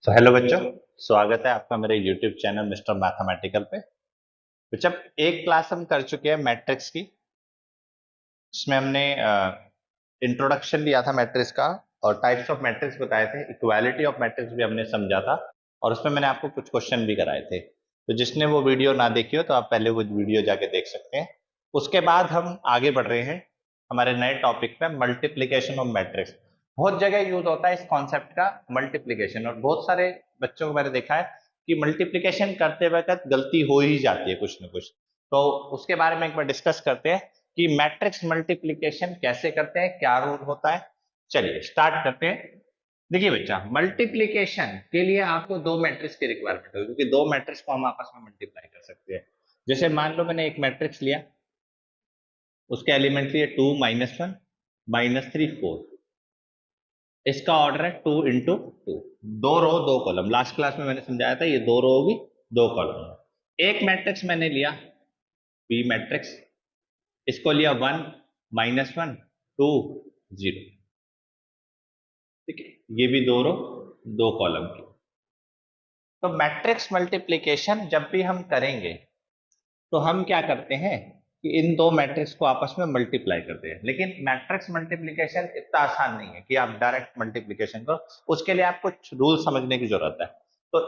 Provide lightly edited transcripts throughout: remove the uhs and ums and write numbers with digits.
तो हेलो बच्चों, स्वागत है आपका मेरे यूट्यूब चैनल मिस्टर मैथमेटिकल पे। बच्चों, एक क्लास हम कर चुके हैं मैट्रिक्स की। इसमें हमने इंट्रोडक्शन लिया था मैट्रिक्स का और टाइप्स ऑफ मैट्रिक्स बताए थे, इक्वालिटी ऑफ मैट्रिक्स भी हमने समझा था और उसमें मैंने आपको कुछ क्वेश्चन भी कराए थे। तो जिसने वो वीडियो ना देखी हो तो आप पहले वो वीडियो जाके देख सकते हैं। उसके बाद हम आगे बढ़ रहे हैं हमारे नए टॉपिक पे, मल्टीप्लीकेशन ऑफ मैट्रिक्स। बहुत जगह यूज होता है इस कॉन्सेप्ट का, मल्टीप्लीकेशन, और बहुत सारे बच्चों को मैंने देखा है कि मल्टीप्लीकेशन करते वक्त गलती हो ही जाती है कुछ ना कुछ। तो उसके बारे में एक बार डिस्कस करते हैं कि मैट्रिक्स मल्टीप्लिकेशन कैसे करते हैं, क्या रूल होता है। चलिए स्टार्ट करते हैं। देखिए बच्चा, मल्टीप्लिकेशन के लिए आपको दो मैट्रिक्स की रिक्वायरमेंट होगी, क्योंकि दो मैट्रिक्स को हम आपस में मल्टीप्लाई कर सकते हैं। जैसे मान लो मैंने एक मैट्रिक्स लिया, उसके एलिमेंट लिए 2 -1 -3 4। इसका ऑर्डर है 2 इंटू 2, दो रो दो कॉलम। लास्ट क्लास में मैंने समझाया था ये दो रो होगी दो कॉलम। एक मैट्रिक्स मैंने लिया बी मैट्रिक्स, इसको लिया 1 -1 2 0। ठीक है, ये भी दो रो दो कॉलम की। तो मैट्रिक्स मल्टीप्लिकेशन जब भी हम करेंगे तो हम क्या करते हैं कि इन दो मैट्रिक्स को आपस में मल्टीप्लाई करते हैं। लेकिन मैट्रिक्स मल्टीप्लिकेशन इतना आसान नहीं है कि आप डायरेक्ट मल्टीप्लिकेशन करो, उसके लिए आप कुछ रूल समझने की जरूरत है। तो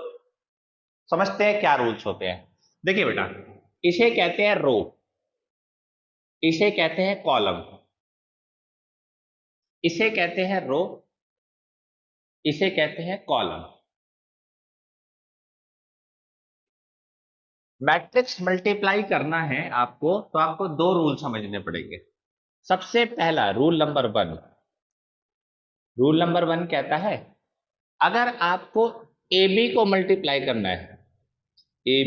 समझते हैं क्या रूल्स होते हैं। देखिए बेटा, इसे कहते हैं रो, इसे कहते हैं कॉलम, इसे कहते हैं रो, इसे कहते हैं कॉलम। मैट्रिक्स मल्टीप्लाई करना है आपको तो आपको दो रूल समझने पड़ेंगे। सबसे पहला रूल नंबर वन कहता है, अगर आपको ए बी को मल्टीप्लाई करना है, ए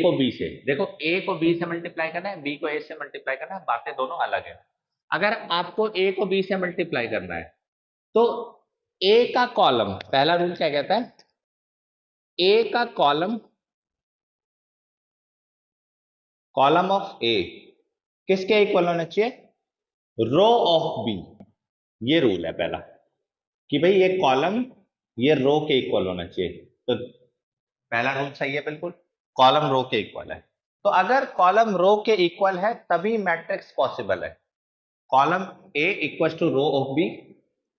को बी से, देखो ए को बी से मल्टीप्लाई करना है, बी को ए से मल्टीप्लाई करना है, बातें दोनों अलग है। अगर आपको ए को बी से मल्टीप्लाई करना है तो ए का कॉलम, पहला रूल क्या कहता है, ए का कॉलम, कॉलम ऑफ ए किसके इक्वल होना चाहिए, रो ऑफ बी। ये रूल है पहला कि भाई ये कॉलम ये रो के इक्वल होना चाहिए। तो पहला रूल सही है, बिल्कुल कॉलम रो के इक्वल है। तो अगर कॉलम रो के इक्वल है तभी मैट्रिक्स पॉसिबल है। Column A equal to row of B,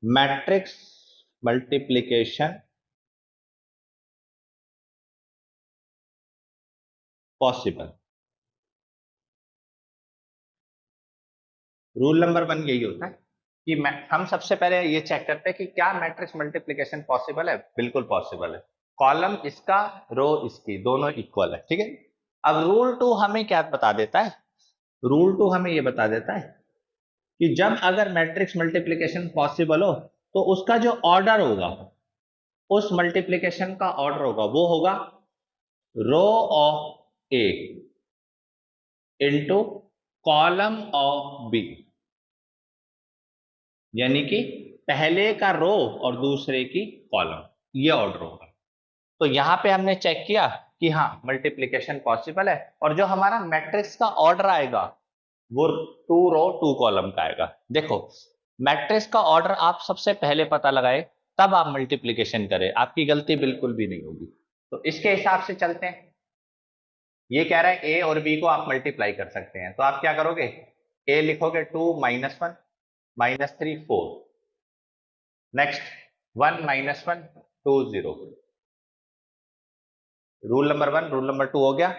matrix multiplication possible. Rule number one यही होता है कि हम सबसे पहले ये चेक करते हैं कि क्या मैट्रिक्स मल्टीप्लिकेशन पॉसिबल है। बिल्कुल पॉसिबल है, कॉलम इसका रो इसकी दोनों इक्वल है। ठीक है, अब रूल टू हमें क्या बता देता है, रूल टू हमें ये बता देता है कि जब अगर मैट्रिक्स मल्टीप्लिकेशन पॉसिबल हो तो उसका जो ऑर्डर होगा, उस मल्टीप्लिकेशन का ऑर्डर होगा वो होगा row of A into column of B, यानी कि पहले का रो और दूसरे की कॉलम, ये ऑर्डर होगा। तो यहां पे हमने चेक किया कि हाँ मल्टीप्लिकेशन पॉसिबल है, और जो हमारा मैट्रिक्स का ऑर्डर आएगा वो 2 रो 2 कॉलम का आएगा। देखो, मैट्रिक्स का ऑर्डर आप सबसे पहले पता लगाए तब आप मल्टीप्लिकेशन करें, आपकी गलती बिल्कुल भी नहीं होगी। तो इसके हिसाब से चलते हैं। ये कह रहा है ए और बी को आप मल्टीप्लाई कर सकते हैं, तो आप क्या करोगे, ए लिखोगे 2 -1 -3 4, नेक्स्ट 1 -1 2 0। रूल नंबर टू हो गया,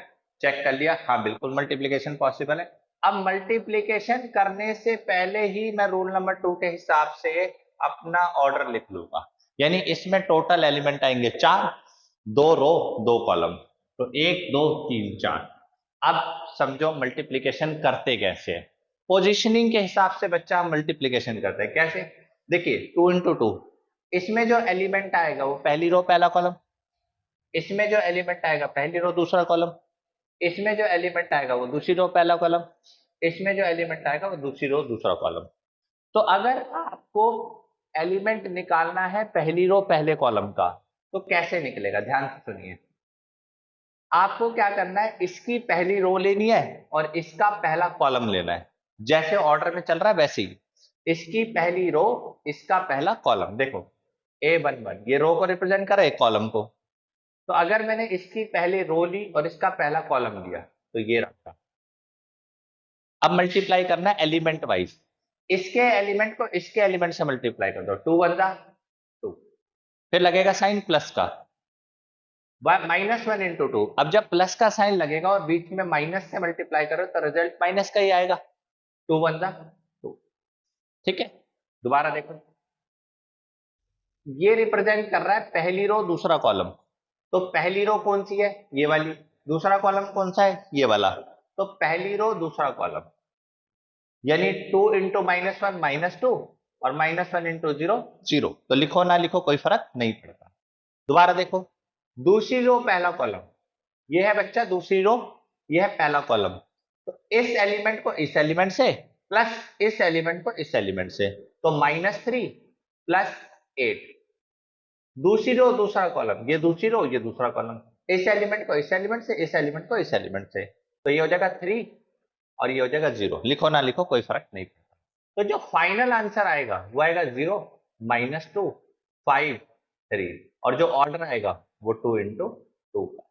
चेक कर लिया, हाँ बिल्कुल मल्टीप्लिकेशन पॉसिबल है। अब मल्टीप्लिकेशन करने से पहले ही मैं रूल नंबर टू के हिसाब से अपना ऑर्डर लिख लूंगा, यानी इसमें टोटल एलिमेंट आएंगे 4, दो रो दो कॉलम, तो 1 2 3 4। अब समझो मल्टीप्लिकेशन करते कैसे है। पोजीशनिंग के हिसाब से बच्चा हम मल्टीप्लिकेशन करते हैं कैसे। देखिए 2 इंटू 2, इसमें जो एलिमेंट आएगा वो पहली रो पहला कॉलम, इसमें जो एलिमेंट आएगा पहली रो दूसरा कॉलम, इसमें जो एलिमेंट आएगा वो दूसरी रो पहला कॉलम, इसमें जो एलिमेंट आएगा वो दूसरी रो दूसरा कॉलम। तो अगर आपको एलिमेंट निकालना है पहली रो पहले कॉलम का तो कैसे निकलेगा, ध्यान से सुनिए। आपको क्या करना है, इसकी पहली रो लेनी है और इसका पहला कॉलम लेना है, जैसे ऑर्डर में चल रहा है वैसे ही। इसकी पहली रो इसका पहला कॉलम, देखो A11 ये रो को रिप्रेजेंट कर रहा है, एक कॉलम को। तो अगर मैंने इसकी पहले रो ली और इसका पहला कॉलम लिया तो ये रखा। अब मल्टीप्लाई करना है एलिमेंट वाइज, इसके एलिमेंट को इसके एलिमेंट से मल्टीप्लाई कर दो, 2 वन जा 2, फिर लगेगा साइन प्लस का, -1 इंटू 2। अब जब प्लस का साइन लगेगा और बीच में माइनस से मल्टीप्लाई करो तो रिजल्ट माइनस का ही आएगा, 2 वन जा 2। ठीक है, दोबारा देखो, ये रिप्रेजेंट कर रहा है पहली रो दूसरा कॉलम। तो पहली रो कौन सी है, ये वाली। दूसरा कॉलम कौन सा है, ये वाला। तो पहली रो दूसरा कॉलम, यानी 2 इंटू -1 -2 और -1 इंटू 0 0। तो लिखो ना लिखो कोई फर्क नहीं पड़ता। दोबारा देखो, दूसरी रो पहला कॉलम, ये है बच्चा दूसरी रो, ये है पहला कॉलम। तो इस एलिमेंट को इस एलिमेंट से प्लस इस एलिमेंट को इस एलिमेंट से, तो -3 प्लस 8। दूसरी रो दूसरा कॉलम, ये दूसरी रो ये दूसरा कॉलम, इस एलिमेंट को इस एलिमेंट से, इस एलिमेंट को इस एलिमेंट से, तो ये हो जाएगा 3 और ये हो जाएगा 0। लिखो ना लिखो कोई फर्क नहीं पड़ता। तो जो फाइनल आंसर आएगा वो आएगा 0 -2 5 3, और जो ऑर्डर आएगा वो 2 इंटू 2 का।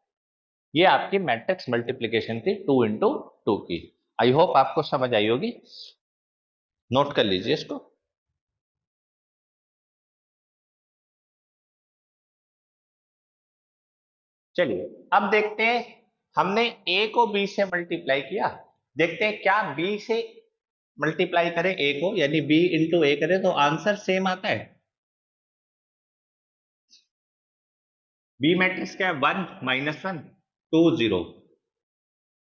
ये आपकी मैट्रिक्स मल्टीप्लीकेशन थी 2 इंटू 2 की। आई होप आपको समझ आई होगी, नोट कर लीजिए इसको। चलिए अब देखते हैं, हमने a को b से मल्टीप्लाई किया, देखते हैं क्या b से मल्टीप्लाई करें a को, यानी b इंटू a करें तो आंसर सेम आता है। b मैट्रिक्स क्या है, 1 -1 2 0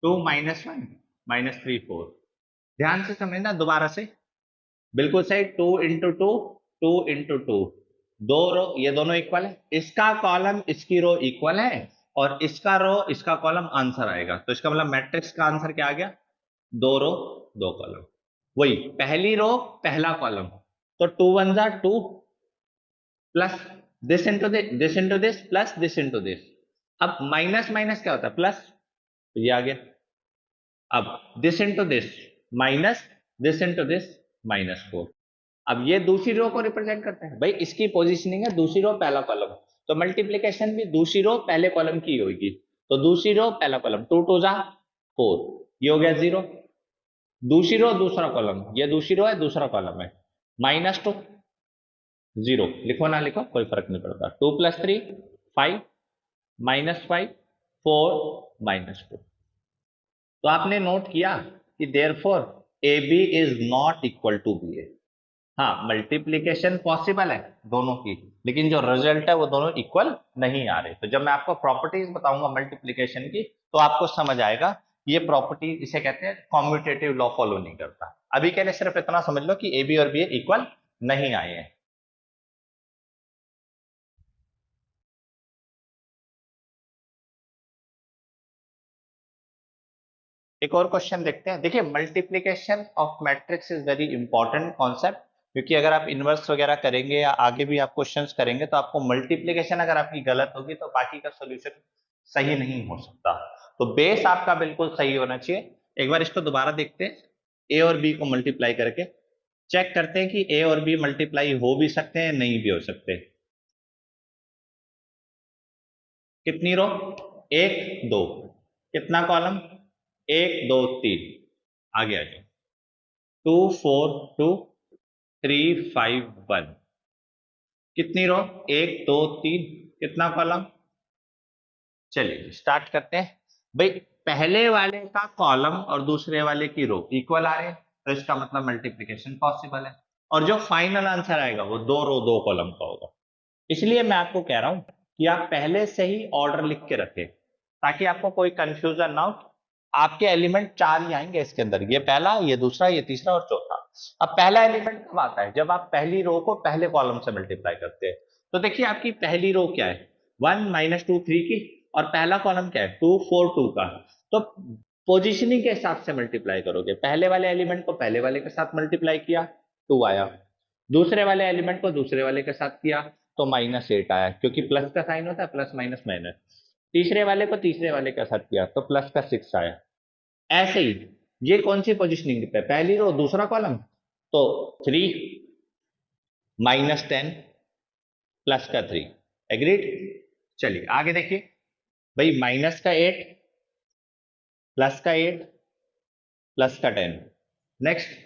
2 -1 -3 4। ध्यान से समझना, दोबारा से बिल्कुल सही, 2 इंटू 2 2 इंटू 2, दो रो ये दोनों इक्वल है, इसका कॉलम इसकी रो इक्वल है और इसका रो इसका कॉलम आंसर आएगा। तो इसका मतलब मैट्रिक्स का आंसर क्या आ गया, 2 रो 2 कॉलम। वही पहली रो पहला कॉलम, तो 2 वन जा 2 plus this into this plus this into this. अब माइनस माइनस क्या होता है, प्लस, तो ये आ गया। अब this into this minus this into this -4। अब ये दूसरी रो को रिप्रेजेंट करते हैं, भाई इसकी पोजीशनिंग है दूसरी रो पहला कॉलम, तो मल्टीप्लिकेशन भी दूसरी रो पहले कॉलम की होगी। तो दूसरी रो पहला कॉलम, 2 2 जा 4, ये हो गया 0। दूसरी रो दूसरा कॉलम, ये दूसरी रो है दूसरा कॉलम है, -2 0। लिखो ना लिखो कोई फर्क नहीं पड़ता, 2 + 3 5 -5 4 -2। तो आपने नोट किया कि therefore AB is not equal to BA। हाँ, मल्टीप्लीकेशन पॉसिबल है दोनों की, लेकिन जो रिजल्ट है वो दोनों इक्वल नहीं आ रहे। तो जब मैं आपको प्रॉपर्टीज बताऊंगा मल्टीप्लीकेशन की तो आपको समझ आएगा ये प्रॉपर्टी, इसे कहते हैं कॉम्यूटेटिव लॉ फॉलो नहीं करता। अभी के लिए सिर्फ इतना समझ लो कि AB और BA इक्वल नहीं आए हैं। एक और क्वेश्चन देखते हैं। देखिए, multiplication of matrix is very important concept, क्योंकि अगर आप इनवर्स वगैरह करेंगे या आगे भी आप क्वेश्चंस करेंगे तो आपको मल्टीप्लीकेशन अगर आपकी गलत होगी तो बाकी का सॉल्यूशन सही नहीं हो सकता। तो बेस आपका बिल्कुल सही होना चाहिए। एक बार इसको दोबारा देखते हैं, ए और बी को मल्टीप्लाई करके चेक करते हैं कि ए और बी मल्टीप्लाई हो भी सकते हैं नहीं भी हो सकते। कितनी रो, 1 2, कितना कॉलम, 1 2 3, आगे आ जाओ, 2 4 2 3 5 1, कितनी रो, 1 2 3, कितना कॉलम। चलिए स्टार्ट करते हैं। भाई पहले वाले का कॉलम और दूसरे वाले की रो इक्वल आ रहे हैं, तो इसका मतलब मल्टीप्लिकेशन पॉसिबल है, और जो फाइनल आंसर आएगा वो 2 रो 2 कॉलम का होगा। इसलिए मैं आपको कह रहा हूं कि आप पहले से ही ऑर्डर लिख के रखें ताकि आपको कोई कंफ्यूजन ना हो। आपके एलिमेंट 4 ही आएंगे इसके अंदर, ये पहला, ये दूसरा, ये तीसरा और चौथा। अब पहला एलिमेंट कब आता है, जब आप पहली रो को पहले कॉलम से मल्टीप्लाई करते हैं। तो देखिए आपकी पहली रो क्या है, 1 -2 3 की, और पहला कॉलम क्या है, 2 4 2 का। तो पोजीशनिंग के हिसाब से मल्टीप्लाई करोगे, पहले वाले एलिमेंट को पहले वाले के साथ मल्टीप्लाई किया 2 आया, दूसरे वाले एलिमेंट को दूसरे वाले के साथ किया तो -8 आया, क्योंकि प्लस का साइन होता है, प्लस माइनस माइनस। तीसरे वाले को तीसरे वाले के साथ किया तो प्लस का 6 आया। ऐसे ही ये कौन सी पोजीशनिंग पे, पहली रो दूसरा कॉलम, तो 3 -10 प्लस का 3, एग्रीड। चलिए आगे देखिए भाई, माइनस का 8 प्लस का 8 प्लस का 10, नेक्स्ट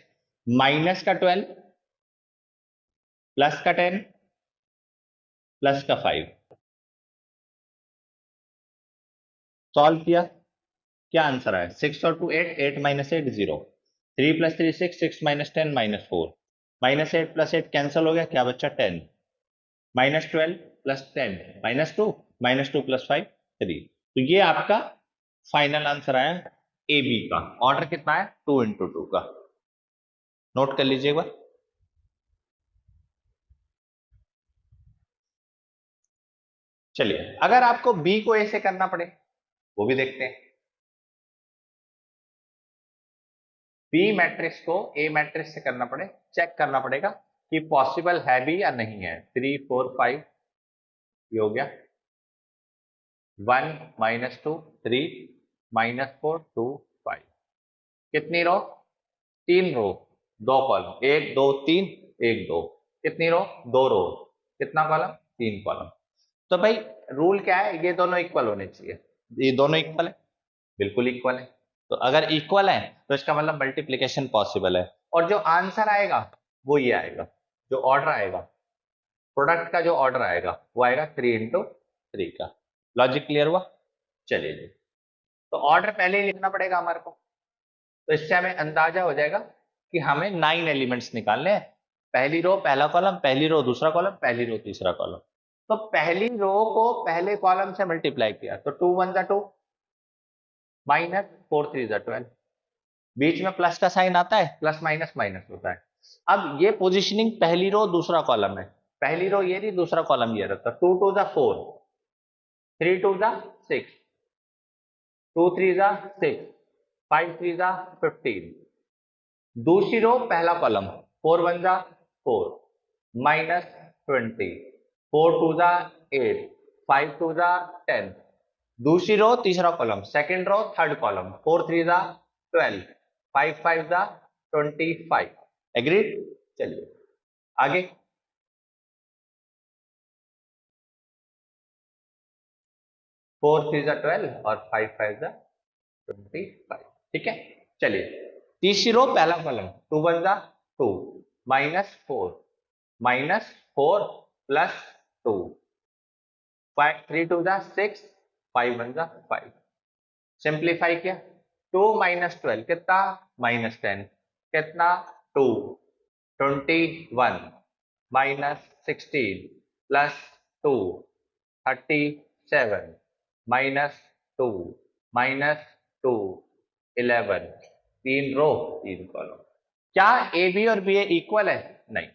माइनस का 12 प्लस का 10 प्लस का 5। सॉल्व किया, क्या आंसर आया? 6 और 2 8, 8 minus 8 0, 3 plus 3 6, 6 minus 10 minus 4, minus 8 plus 8 cancel हो गया, क्या बच्चा? 10, माइनस 12 प्लस 10 माइनस 2 प्लस 5 3। तो ये आपका फाइनल आंसर आया ए बी का। ऑर्डर कितना है? 2 इंटू 2 का। नोट कर लीजिए एक बार। चलिए अगर आपको बी को ए से करना पड़े वो भी देखते हैं। बी मैट्रिक्स को ए मैट्रिक्स से करना पड़े, चेक करना पड़ेगा कि पॉसिबल है भी या नहीं है। 3 4 5 ये हो गया, 1 माइनस 2 3 माइनस 4 2 5। कितनी रो? 3 रो 2 कॉलम, 1 2 3 1 2। कितनी रो? 2 रो। कितना कॉलम? 3 कॉलम। तो भाई रूल क्या है? ये दोनों इक्वल होने चाहिए। ये दोनों इक्वल है, बिल्कुल इक्वल है। तो अगर इक्वल है तो इसका मतलब मल्टीप्लिकेशन पॉसिबल है। और जो आंसर आएगा वो ये आएगा, जो ऑर्डर आएगा, प्रोडक्ट का जो ऑर्डर आएगा वो आएगा 3 इंटू 3 का। लॉजिक क्लियर हुआ? चलिए जी, तो ऑर्डर पहले ही लिखना पड़ेगा हमारे को। तो इससे हमें अंदाजा हो जाएगा कि हमें 9 एलिमेंट्स निकालने हैं। पहली रो पहला कॉलम, पहली रो दूसरा कॉलम, पहली रो तीसरा कॉलम। तो पहली रो को पहले कॉलम से मल्टीप्लाई किया तो 2 1 2 माइनस 4 3 12। बीच में प्लस का साइन आता है, प्लस माइनस माइनस होता है। अब ये पोजीशनिंग पहली रो दूसरा कॉलम है, पहली रो ये रही, दूसरा कॉलम ये रहता। 2 2 4, 3 2 6, 2 3 6, 5 3 15। दूसरी रो पहला कॉलम, 4 1 4 माइनस 20, 4 2 8, 5 2 10। दूसरी रो तीसरा column, second row third column, 4 3 12, 5 5 25। Agreed? चलिए आगे। 4 3 12 और 5 5 25। ठीक है, चलिए तीसरी रो पहला कॉलम, 2 1 2 माइनस 4 प्लस 2, 3 2 6, 5 1 5। सिंप्लीफाई किया, 2 माइनस 12 कितना? माइनस 10 कितना? 2, 21 minus 16 plus 2, 37 minus 2 minus 2 11। 3 row 3 column. क्या ए बी और बी ए इक्वल है? नहीं,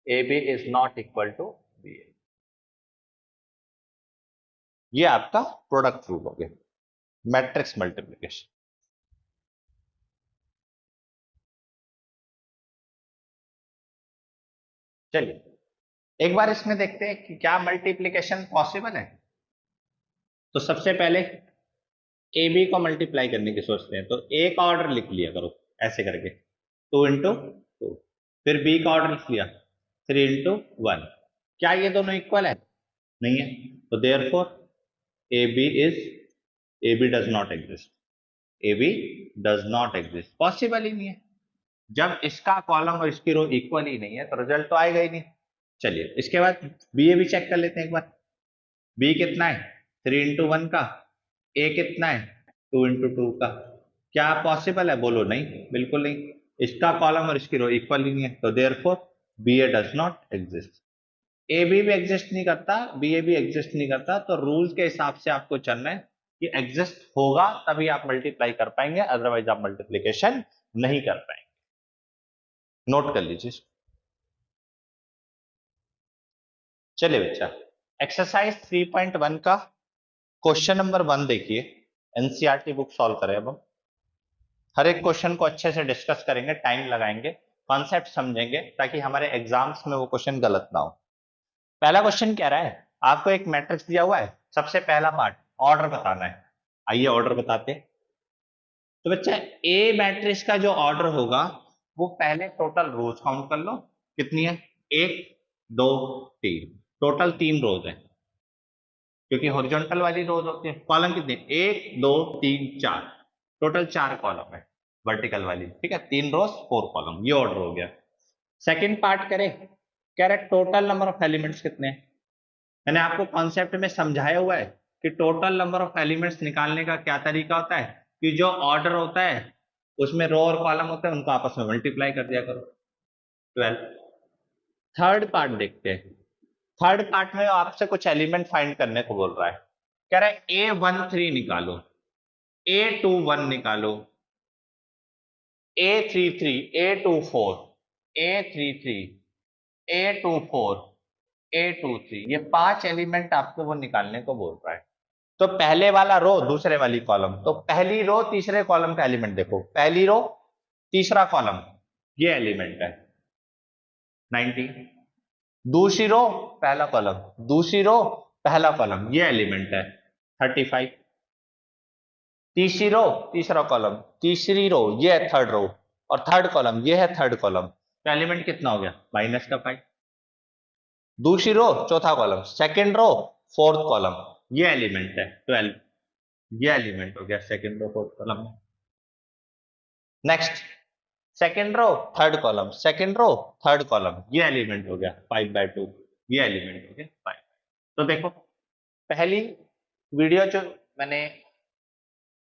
A B is not equal to B A. ये आपका प्रोडक्ट रूल हो गया, मैट्रिक्स मल्टीप्लिकेशन। चलिए एक बार इसमें देखते हैं कि क्या मल्टीप्लिकेशन पॉसिबल है। तो सबसे पहले ए बी को मल्टीप्लाई करने की सोचते हैं, तो ए का ऑर्डर लिख लिया करो ऐसे करके, 2 इंटू 2। फिर बी का ऑर्डर लिख लिया, 3 इंटू 1। क्या ये दोनों इक्वल है? नहीं है। तो therefore A B does not exist. A B does not exist, possible ही नहीं है। जब इसका कॉलम और इसकी रो इक्वल ही नहीं है तो रिजल्ट तो आएगा ही नहीं। चलिए इसके बाद बी ए भी चेक कर लेते हैं एक बार। बी कितना है? 3 इंटू 1 का। ए कितना है? 2 इंटू 2 का। क्या पॉसिबल है? बोलो नहीं, बिल्कुल नहीं। इसका कॉलम और इसकी रो इक्वल ही नहीं है, तो therefore B A does not exist. A B भी एग्जिस्ट नहीं करता, बी ए भी एग्जिस्ट नहीं करता। तो रूल के हिसाब से आपको चलना है कि एग्जिस्ट होगा तभी आप मल्टीप्लाई कर पाएंगे, अदरवाइज आप मल्टीप्लीकेशन नहीं कर पाएंगे। नोट कर लीजिए। चलिए बच्चा, एक्सरसाइज 3.1 का क्वेश्चन नंबर 1 देखिए। एनसीईआरटी बुक सॉल्व करें। अब हम हर एक क्वेश्चन को अच्छे से डिस्कस करेंगे, टाइम लगाएंगे, कॉन्सेप्ट समझेंगे, ताकि हमारे एग्जाम्स में वो क्वेश्चन गलत ना हो। पहला क्वेश्चन कह रहा है, आपको एक मैट्रिक्स दिया हुआ है, सबसे पहला पार्ट ऑर्डर बताना है। आइए ऑर्डर बताते हैं। तो बच्चा ए मैट्रिक्स का जो ऑर्डर होगा वो पहले टोटल रोज काउंट कर लो, कितनी है? 1। 2 3, टोटल 3 रोज है, क्योंकि हॉरिजॉन्टल वाली रोज होती है। कॉलम कितने, 1 2 3 4, टोटल 4 कॉलम है वर्टिकल वाली, ठीक है। 3 रोज 4 कॉलम, ये ऑर्डर हो गया। सेकंड पार्ट करें, कह रहे टोटल नंबर ऑफ एलिमेंट्स कितने हैं। मैंने आपको कॉन्सेप्ट में समझाया हुआ है कि टोटल नंबर ऑफ एलिमेंट्स निकालने का क्या तरीका होता है कि जो ऑर्डर होता है उसमें रो और कॉलम होते हैं, उनको आपस में मल्टीप्लाई कर दिया करो, 12। थर्ड पार्ट देखते हैं। थर्ड पार्ट में आपसे कुछ एलिमेंट फाइंड करने को बोल रहा है, कह रहा है A13 निकालो, A21 निकालो, A33, A24, A33, A24, A23, ये 5 एलिमेंट आपको वो निकालने को बोल रहा है। तो पहले वाला रो दूसरे वाली कॉलम, तो पहली रो तीसरे कॉलम का एलिमेंट देखो, पहली रो तीसरा कॉलम, ये एलिमेंट है 90। दूसरी रो पहला कॉलम, दूसरी रो पहला कॉलम, ये एलिमेंट है 35। तीसरी रो तीसरा कॉलम, तीसरी रो ये है थर्ड रो, और थर्ड कॉलम ये है थर्ड कॉलम, तो एलिमेंट कितना हो गया, -5। दूसरी रो चौथा column, second row fourth column, ये एलिमेंट है 12, ये एलिमेंट हो गया सेकंड रो फोर्थ कॉलम में। Next, second row third column, second row third column, ये एलिमेंट हो गया 5/2, ये एलिमेंट हो गया 5। तो देखो पहली वीडियो जो मैंने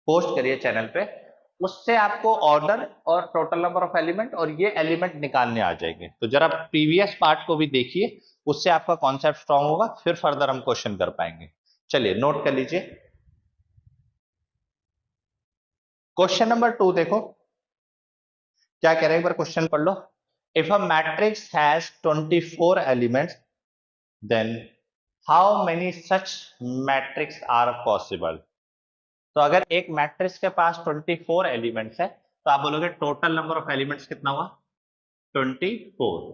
पोस्ट करी है चैनल पे, उससे आपको ऑर्डर और टोटल नंबर ऑफ एलिमेंट और ये एलिमेंट निकालने आ जाएंगे। तो जरा प्रीवियस पार्ट को भी देखिए, उससे आपका कॉन्सेप्ट स्ट्रांग होगा, फिर फर्दर हम क्वेश्चन कर पाएंगे। चलिए नोट कर लीजिए। क्वेश्चन नंबर 2 देखो क्या कह रहे हैं, एक बार क्वेश्चन पढ़ लो। If a matrix has 24 elements, then how many such matrix are possible. तो अगर एक मैट्रिक्स के पास 24 एलिमेंट्स है, तो आप बोलोगे टोटल नंबर ऑफ एलिमेंट्स कितना हुआ, 24।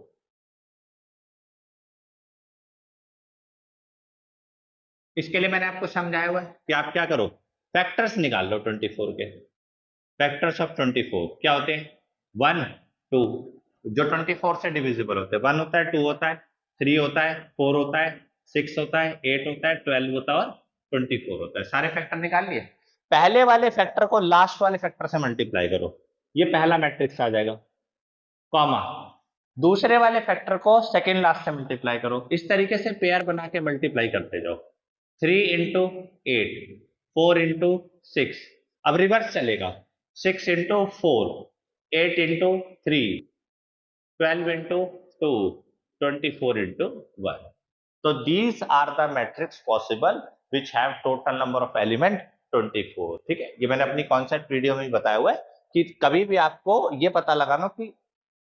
इसके लिए मैंने आपको समझाया हुआ है कि आप क्या करो, फैक्टर्स निकाल लो 24 के। फैक्टर्स ऑफ 24 क्या होते हैं, 1 2, जो 24 से डिविजिबल होते हैं, 1 होता है, 2 होता है, 3 होता है, 4 होता है, 6 होता है, 8 होता है, 12 होता है और 24 होता है। सारे फैक्टर निकाल लिए। पहले वाले फैक्टर को लास्ट वाले फैक्टर से मल्टीप्लाई करो, ये पहला मैट्रिक्स आ जाएगा, कॉमा दूसरे वाले फैक्टर को सेकेंड लास्ट से मल्टीप्लाई करो। इस तरीके से पेयर बना के मल्टीप्लाई करते जाओ, 3 इंटू 8, 4 इंटू 6, अब रिवर्स चलेगा, 6 इंटू 4, 8 इंटू 3, 12 इंटू 2, 24 इंटू 1। तो these are the matrix possible which have total number of element 24। ठीक है, ये मैंने अपनी कॉन्सेप्ट वीडियो में बताया हुआ है कि कभी भी आपको ये पता लगाना कि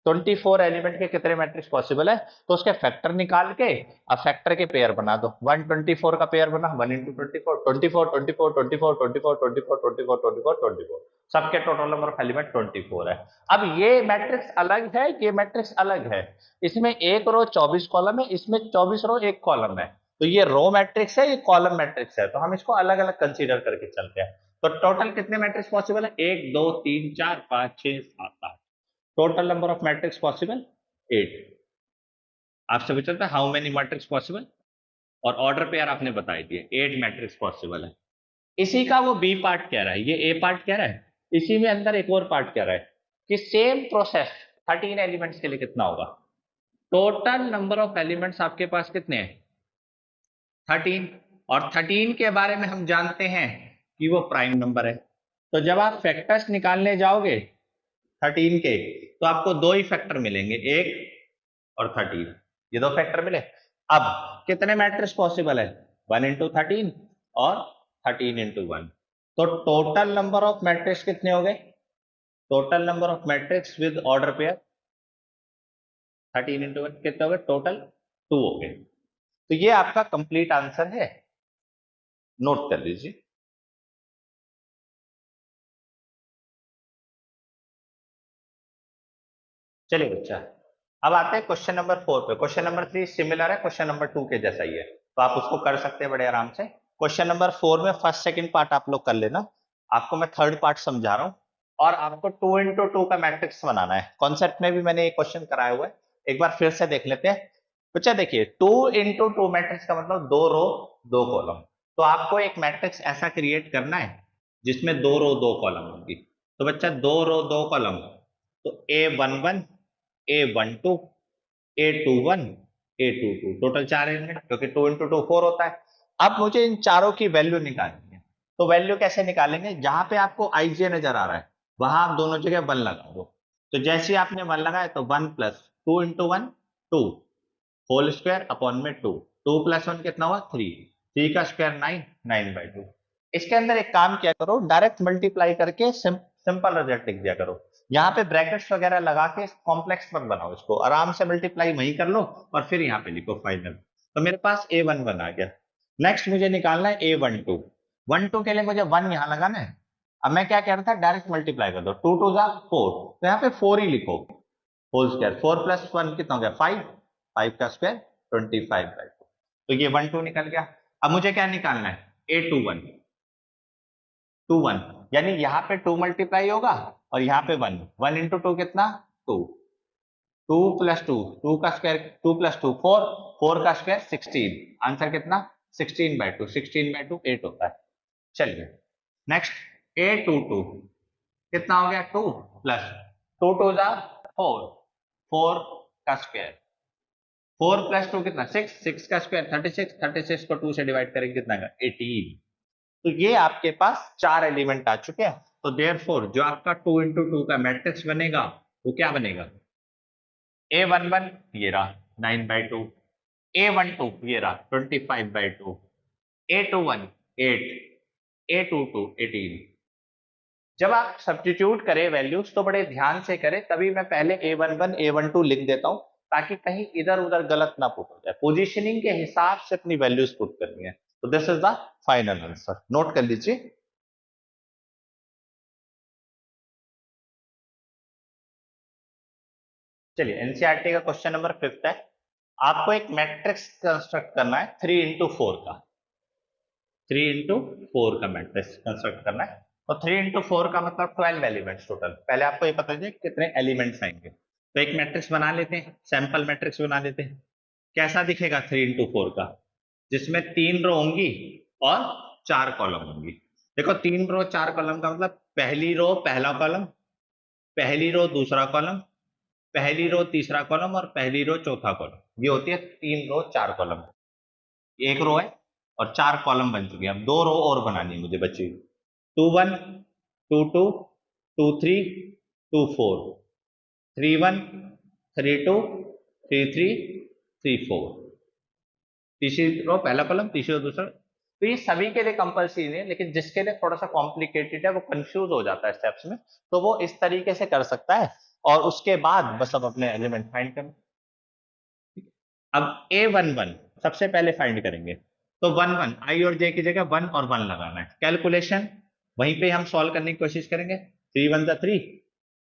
24 एलिमेंट के कितने मैट्रिक्स पॉसिबल है, तो उसके फैक्टर निकाल के अब फैक्टर के पेयर बना दो। 124 का पेयर बना, 1 इंटू 24, 24 24 24 24 24 24 24 24, सबके टोटल नंबर ऑफ एलिमेंट 24 है। अब ये मैट्रिक्स अलग है, ये मैट्रिक्स अलग है, इसमें एक रो 24 कॉलम है, इसमें 24 रो एक कॉलम है, तो ये रो मैट्रिक्स है, ये कॉलम मैट्रिक्स है, तो हम इसको अलग अलग कंसीडर करके चलते हैं। तो टोटल कितने मैट्रिक्स पॉसिबल है, 1 2 3 4 5 6 7 8, total number of matrix possible 8। आपसे पूछा था हाउ मेनी मैट्रिक्स पॉसिबल, और ऑर्डर पेयर आपने बताई दिए, 8 मैट्रिक्स पॉसिबल है। इसी का वो बी पार्ट कह रहा है, ये ए पार्ट कह रहा है, इसी में अंदर एक और पार्ट कह रहा है कि सेम प्रोसेस 13 एलिमेंट्स के लिए कितना होगा। टोटल नंबर ऑफ एलिमेंट्स आपके पास कितने हैं, 13, और 13 के बारे में हम जानते हैं कि वो प्राइम नंबर है। तो जब आप फैक्टर्स निकालने जाओगे 13 के, तो आपको दो ही फैक्टर मिलेंगे, 1 और 13, ये दो फैक्टर मिले। अब कितने मैट्रिक्स पॉसिबल है, 1 इंटू 13 और 13 इंटू 1। तो टोटल नंबर ऑफ मैट्रिक्स कितने हो गए, total number of matrix with order pair 13 into 1 कितने हो गए, टोटल 2 हो गए। तो ये आपका कंप्लीट आंसर है, नोट कर लीजिए। चलिए बच्चा, अब आते हैं क्वेश्चन नंबर 4 पे। क्वेश्चन नंबर 3 सिमिलर है क्वेश्चन नंबर 2 के जैसा ही है, तो आप उसको कर सकते हैं बड़े आराम से। क्वेश्चन नंबर 4 में फर्स्ट सेकंड पार्ट आप लोग कर लेना, आपको मैं थर्ड पार्ट समझा रहा हूँ, और आपको 2 इंटू 2 का मैट्रिक्स बनाना है। कॉन्सेप्ट में भी मैंने एक क्वेश्चन कराया हुआ है, एक बार फिर से देख लेते हैं। बच्चा देखिए 2 × 2 मैट्रिक्स का मतलब 2 रो 2 कॉलम। तो आपको एक मैट्रिक्स ऐसा क्रिएट करना है जिसमें 2 रो 2 कॉलम होंगी। तो बच्चा 2 रो 2 कॉलम, तो A11 A12 A21 A22 total 4 element, क्योंकि 2 × 2 4 होता है। अब मुझे इन चारों की वैल्यू निकालनी है। तो वैल्यू कैसे निकालेंगे, जहां पे आपको IJ नजर आ रहा है वहां आप दोनों जगह 1 लगा दो। तो जैसे ही आपने 1 लगाया तो 1 + 2 × 1 2 होल स्क्वायर अपॉन में 2, 2 + 1 कितना हुआ 3, 3 का स्क्वायर 9, 9/2। इसके अंदर एक काम किया करो, डायरेक्ट मल्टीप्लाई करके सिंपल रिजल्ट लिख दिया करो। यहाँ पे ब्रैकेट्स वगैरह लगा के कॉम्प्लेक्स मत बनाओ, इसको आराम से मल्टीप्लाई वहीं कर लो और फिर यहाँ पे लिखो फाइनल। तो मेरे पास A11 आ गया। नेक्स्ट मुझे निकालना है A12। 12 के लिए मुझे 1 यहाँ लगाना है। अब मैं क्या कह रहा था, डायरेक्ट मल्टीप्लाई कर दो, 2 2 जा 4, तो यहाँ पे 4 ही लिखो होल स्क्वायर। 4 + 1 कितना हो गया 5, 5 का स्क्वायर 25/2। तो ये 12 निकल गया। अब मुझे क्या निकालना है, A21 21, यानी यहाँ पे 2 मल्टीप्लाई होगा और यहाँ पे 1, 1 × 2 कितना 2, 2 + 2, 2 का स्क्वायर 2 + 2 4, 4 का स्क्वायर 16, आंसर कितना 16/2, 16/2 8 होता है। चलिए नेक्स्ट A22 कितना हो गया 2 प्लस 2 2 जा 4, 4 का स्क्वायर 4 + 2 कितना 6, 6 का स्क्वायर 36, 36 को 2 से डिवाइड करेंगे कितना का 18। तो ये आपके पास 4 एलिमेंट आ चुके हैं। तो देयरफॉर जो आपका 2 × 2 का मैट्रिक्स बनेगा वो क्या बनेगा, A11 ये रहा 9/2, A12 ये रहा 25/2, A21 8, A22 18। जब आप सब्स्टिट्यूट करें वैल्यूज तो बड़े ध्यान से करें, तभी मैं पहले A11 A12 लिख देता हूं ताकि कहीं इधर उधर गलत ना पुट हो जाए। पोजीशनिंग के हिसाब से अपनी वैल्यूज पुट करनी है। तो this is the final answer, note कर लीजिए। चलिए एनसीईआरटी का क्वेश्चन नंबर 5 है। आपको एक मैट्रिक्स कंस्ट्रक्ट करना है 3 × 4 का, 3 × 4 का मैट्रिक्स कंस्ट्रक्ट करना है। और 3 × 4 का मतलब 12 एलिमेंट्स टोटल। पहले आपको ये पता चलिए कितने एलिमेंट्स आएंगे। तो एक मैट्रिक्स बना लेते हैं, सैंपल मैट्रिक्स बना लेते हैं। कैसा दिखेगा 3 × 4 का, जिसमें 3 रो होंगी और 4 कॉलम होंगी। देखो 3 रो 4 कॉलम का मतलब पहली रो पहला कॉलम, पहली रो दूसरा कॉलम, पहली रो तीसरा कॉलम और पहली रो चौथा कॉलम। ये होती है 3 रो 4 कॉलम। एक रो है और 4 कॉलम बन चुके हैं। अब 2 रो और बनानी है मुझे बची, 2 1 2 2 2 3 2 4, 3 1 3 2 3 3 3 4। तीसरी रो पहला कॉलम, तीसरी रो दूसरा। तो ये सभी के लिए कंपल्सरी नहीं है, लेकिन जिसके लिए थोड़ा सा कॉम्प्लिकेटेड है वो कंफ्यूज हो जाता है स्टेप्स में, तो वो इस तरीके से कर सकता है और उसके बाद बस अब अपने एलिमेंट फाइंड करें। अब A11 सबसे पहले फाइंड करेंगे। तो 1 1 I और J की जगह 1 और 1 लगाना है। कैलकुलेशन वहीं पे हम सॉल्व करने की कोशिश करेंगे। 3 1 3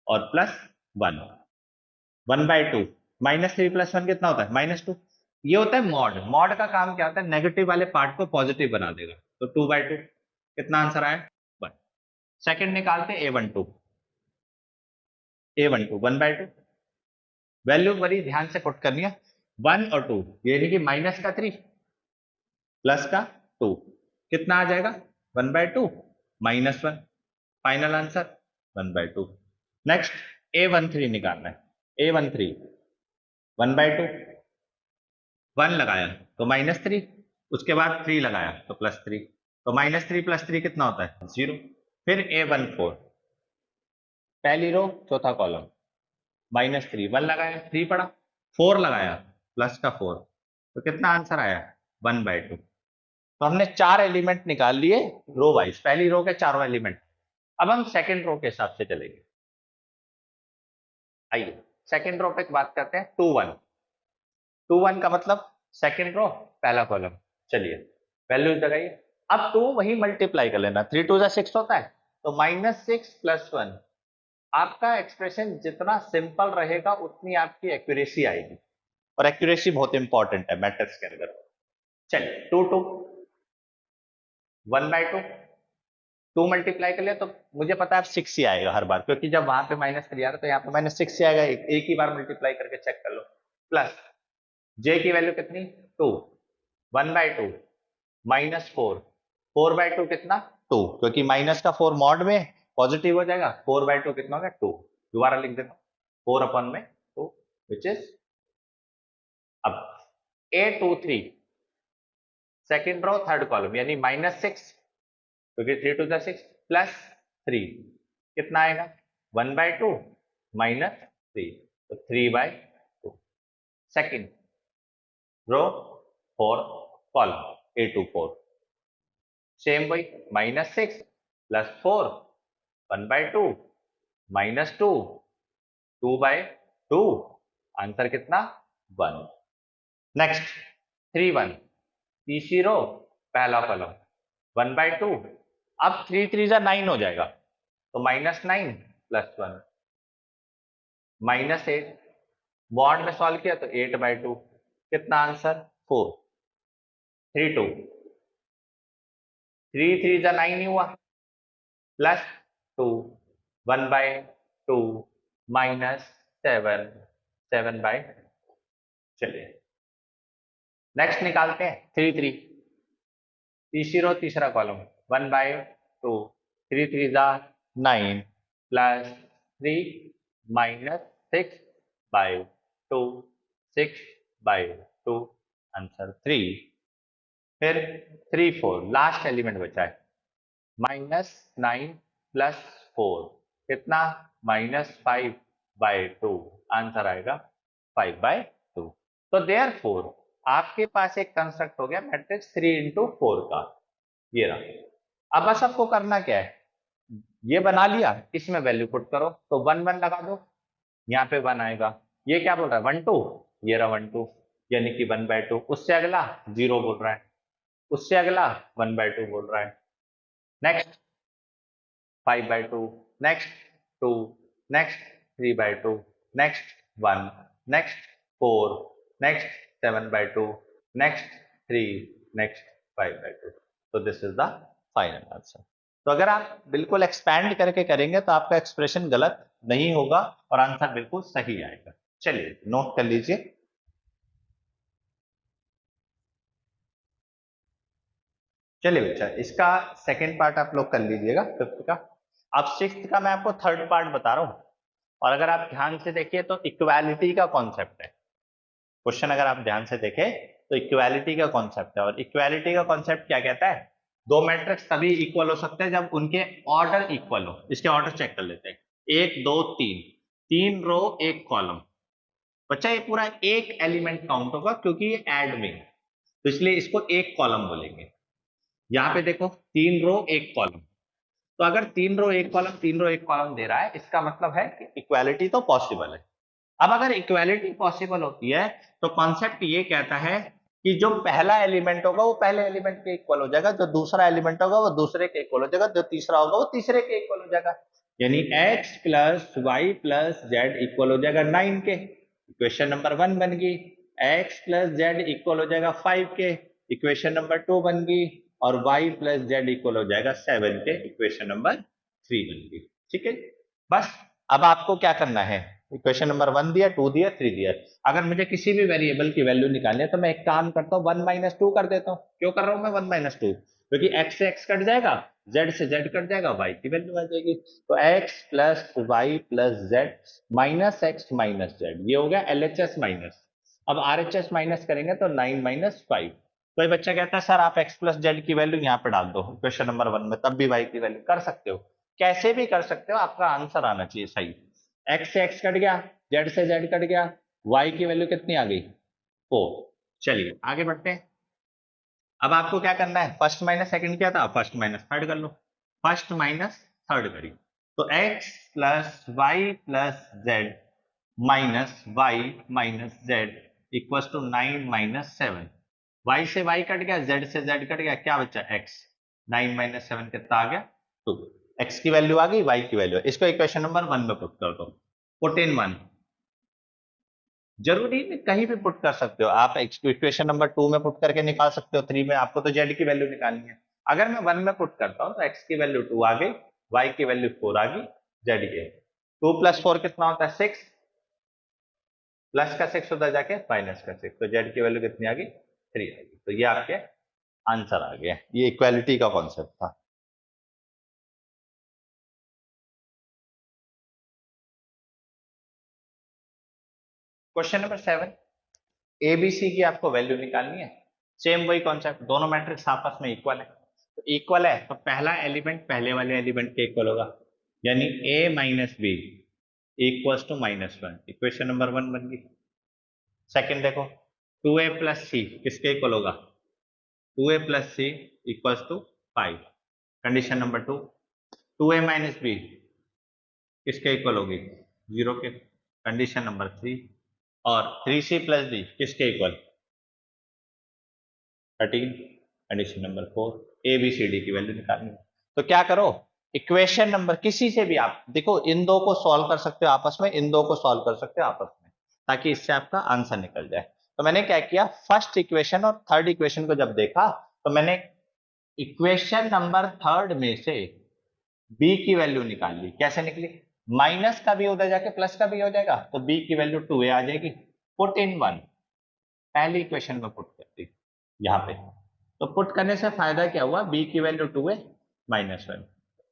और प्लस 1, 1/2 -3 + 1 कितना होता है -2। ये होता है मॉड। मॉड का काम क्या होता है, नेगेटिव वाले पार्ट को पॉजिटिव बना देगा। तो 2/2 कितना आंसर आया 1। सेकंड निकालते हैं A12, A12 1/2। वैल्यू बड़ी ध्यान से पुट करनी है, 1 और 2, ये देखिए माइनस का 3 प्लस का 2 कितना आ जाएगा 1/2 -1। Final answer 1/2। नेक्स्ट A13 निकालना है। A13 1/2, 1 लगाया तो -3, उसके बाद 3 लगाया तो +3, तो -3 + 3 कितना होता है 0। फिर A14 पहली रो चौथा कॉलम, -3 1 लगाया 3 पड़ा, 4 लगाया प्लस का 4, तो कितना आंसर आया 1/2। तो हमने 4 एलिमेंट निकाल लिए रो वाइज, पहली रो के चारों एलिमेंट। अब हम सेकंड रो के हिसाब से चलेंगे। आइए सेकंड रो पे बात करते हैं। 2 1, 2 1 का मतलब सेकंड रो पहला कॉलम। चलिए वैल्यूज लगाइए। अब 2 वही मल्टीप्लाई कर लेना, 3 2 6 होता है, तो -6 + 1। आपका एक्सप्रेशन जितना सिंपल रहेगा उतनी आपकी एक्यूरेसी आएगी, और एक्यूरेसी बहुत इंपॉर्टेंट है मैट्रिक्स के अंदर। चलिए 2 2 1/2, 2 मल्टीप्लाई कर लिया तो मुझे पता है 6 ही आएगा हर बार, क्योंकि जब वहां पे -3 आ रहा है तो यहाँ पे -6 ही आएगा। एक ही बार मल्टीप्लाई करके चेक कर लो। प्लस जे की वैल्यू कितनी 2, 1/2 -4, 4/2 कितना 2, क्योंकि माइनस का 4 मॉड में पॉजिटिव हो जाएगा, 4/2 कितना हो गया 2। दोबारा लिख देता हूँ 4/2 विच इज, अब A23 second row third column यानी -6, क्योंकि 3 टू द 6 +3 कितना आएगा 1/2 -3, तो 3/2 second row fourth column A24 same वही -6 +4 1/2 -2 2/2, आंसर कितना 1। नेक्स्ट 3 1 तीसरी रो पहला कॉलम 1/2, अब 3 3 जा 9 हो जाएगा, तो -9 +1 -8, मॉड में सॉल्व किया तो 8/2 कितना आंसर 4। 3 2 3 3 जा 9 ही हुआ, +2 1/2 -7 7/2। चलिए नेक्स्ट निकालते हैं 3 3 तीसरी रो तीसरा कॉलम 1/2 3 3 जा 9 +3 -6/2 6/2 आंसर 3। फिर 3 4 लास्ट एलिमेंट बचा है -9 +4 कितना -5/2, आंसर आएगा 5/2। तो देयरफॉर आपके पास एक कंस्ट्रक्ट हो गया मैट्रिक्स 3 × 4 का, ये रहा। अब बस आपको करना क्या है, ये बना लिया, इसमें वैल्यू पुट करो, तो 1 1 लगा दो, यहाँ पे 1 आएगा। ये क्या बोल रहा है 1 2, ये रहा 1 2 यानी कि 1/2। उससे अगला 0 बोल रहा है, उससे अगला 1/2 बोल रहा है। Next 5/2, next 2, next 3/2, next 1, next 4, next 7/2, next 3, next 5/2। तो this is the final answer. तो अगर आप बिल्कुल एक्सपैंड करके करेंगे तो आपका एक्सप्रेशन गलत नहीं होगा और आंसर बिल्कुल सही आएगा। चलिए नोट कर लीजिए। चलिए बच्चा, इसका सेकंड पार्ट आप लोग कर लीजिएगा फिफ्थ का। अब सिक्स्थ का मैं आपको थर्ड पार्ट बता रहा हूं, और अगर आप ध्यान से देखिए तो इक्वालिटी का कॉन्सेप्ट है क्वेश्चन। अगर आप ध्यान से देखें तो इक्वालिटी का कॉन्सेप्ट है, और इक्वालिटी का कॉन्सेप्ट क्या कहता है, दो मैट्रिक्स तभी इक्वल हो सकते हैं जब उनके ऑर्डर इक्वल हो। इसके ऑर्डर चेक कर लेते हैं, 1 2 3, 3 रो 1 कॉलम। बच्चा ये पूरा एक एलिमेंट काउंट होगा क्योंकि ये ऐड में है, तो इसलिए इसको एक कॉलम बोलेंगे। यहाँ पे देखो 3 रो 1 कॉलम, तो अगर 3 रो 1 कॉलम 3 रो 1 कॉलम दे रहा है, इसका मतलब है कि इक्वालिटी तो पॉसिबल है। अब अगर इक्वालिटी पॉसिबल होती है तो कॉन्सेप्ट ये कहता है कि जो पहला एलिमेंट होगा वो पहले एलिमेंट के इक्वल हो जाएगा, जो दूसरा एलिमेंट होगा वो दूसरे के इक्वल हो जाएगा, जो तीसरा होगा वो तीसरे के इक्वल हो जाएगा। यानी x + y + z इक्वल हो जाएगा 9 के, इक्वेशन नंबर 1 बन गई। x + z इक्वल हो जाएगा 5 के, इक्वेशन नंबर 2 बन गई। और y + z इक्वल हो जाएगा 7 के, इक्वेशन नंबर 3 बन गई। ठीक है, बस अब आपको क्या करना है, इक्वेशन नंबर 1 दिया, 2 दिया, 3 दिया। अगर मुझे किसी भी वेरिएबल की वैल्यू निकालनी है तो मैं एक काम करता हूँ 1 - 2 कर देता हूँ। क्यों कर रहा हूँ मैं 1 - 2, क्योंकि x से x कट जाएगा, z से z कट जाएगा, y की वैल्यू आ जाएगी। तो x + y + z -x - z, ये हो गया LHS माइनस। अब RHS माइनस करेंगे तो 9 - 5। कोई बच्चा कहता है सर आप x + z की वैल्यू यहाँ पे डाल दो क्वेश्चन नंबर 1 में, तब भी y की वैल्यू कर सकते हो, कैसे भी कर सकते हो, आपका आंसर आना चाहिए सही। x से x कट गया, z से z कट गया, y की वैल्यू कितनी आ गई 4। चलिए आगे बढ़ते हैं। अब आपको क्या करना है, फर्स्ट माइनस सेकंड क्या था, फर्स्ट माइनस थर्ड कर लो। फर्स्ट माइनस थर्ड करिए, तो x + y + z -y - z equals to 9 - 7। y से y कट गया, z से z कट गया, क्या बचा x, 9 - 7 कितना आ गया 2। x की वैल्यू आ गई, y की वैल्यू, इसको इक्वेशन नंबर 1 में पुट कर दो। पुट इन 1, जरूरी नहीं कहीं भी पुट कर सकते हो आप, इक्वेशन नंबर 2 में पुट करके निकाल सकते हो 3 में, आपको तो z की वैल्यू निकालनी है। अगर मैं 1 में पुट करता हूं तो x की वैल्यू 2 आ गई, y की वैल्यू 4 आ गई, z की 2 + 4 कितना होता है 6, प्लस का 6 उधर जाके माइनस का 6, तो जेड की वैल्यू कितनी आ गई? 3 आ गई। तो ये आपके आंसर आ गया। ये इक्वालिटी का कॉन्सेप्ट था। क्वेश्चन नंबर 7, एबीसी की आपको वैल्यू निकालनी है। सेम वही कॉन्सेप्ट, दोनों मैट्रिक्स आपस में इक्वल है। तो इक्वल है तो पहला एलिमेंट पहले वाले एलिमेंट के इक्वल होगा, यानी a minus B equals to -1। Equation number 1 बन गई। सेकंड देखो, 2a प्लस सी किसके इक्वल होगा? 2a plus C equals to 5। Condition number 2, 2a minus B किसके इक्वल होगी? 0 के। कंडीशन नंबर 3, और 3c प्लस डी किसके equal? 13। Condition number 4, A B C D की वैल्यू निकालनी है। तो क्या करो, इक्वेशन नंबर किसी से भी आप देखो, इन दो को सॉल्व कर सकते हो आपस में, इन दो को सॉल्व कर सकते हो आपस में, ताकि इससे आपका आंसर निकल जाए। तो मैंने क्या किया, फर्स्ट इक्वेशन और थर्ड इक्वेशन को जब देखा तो मैंने इक्वेशन नंबर थर्ड में से बी की वैल्यू निकाल ली। कैसे निकली? माइनस का भी उधर जाके प्लस का भी हो जाएगा, तो बी की वैल्यू 2a आ जाएगी। पुट इन 1 पहली इक्वेशन में पुट कर दी यहाँ पे। तो पुट करने से फायदा क्या हुआ, बी की value 2a -1।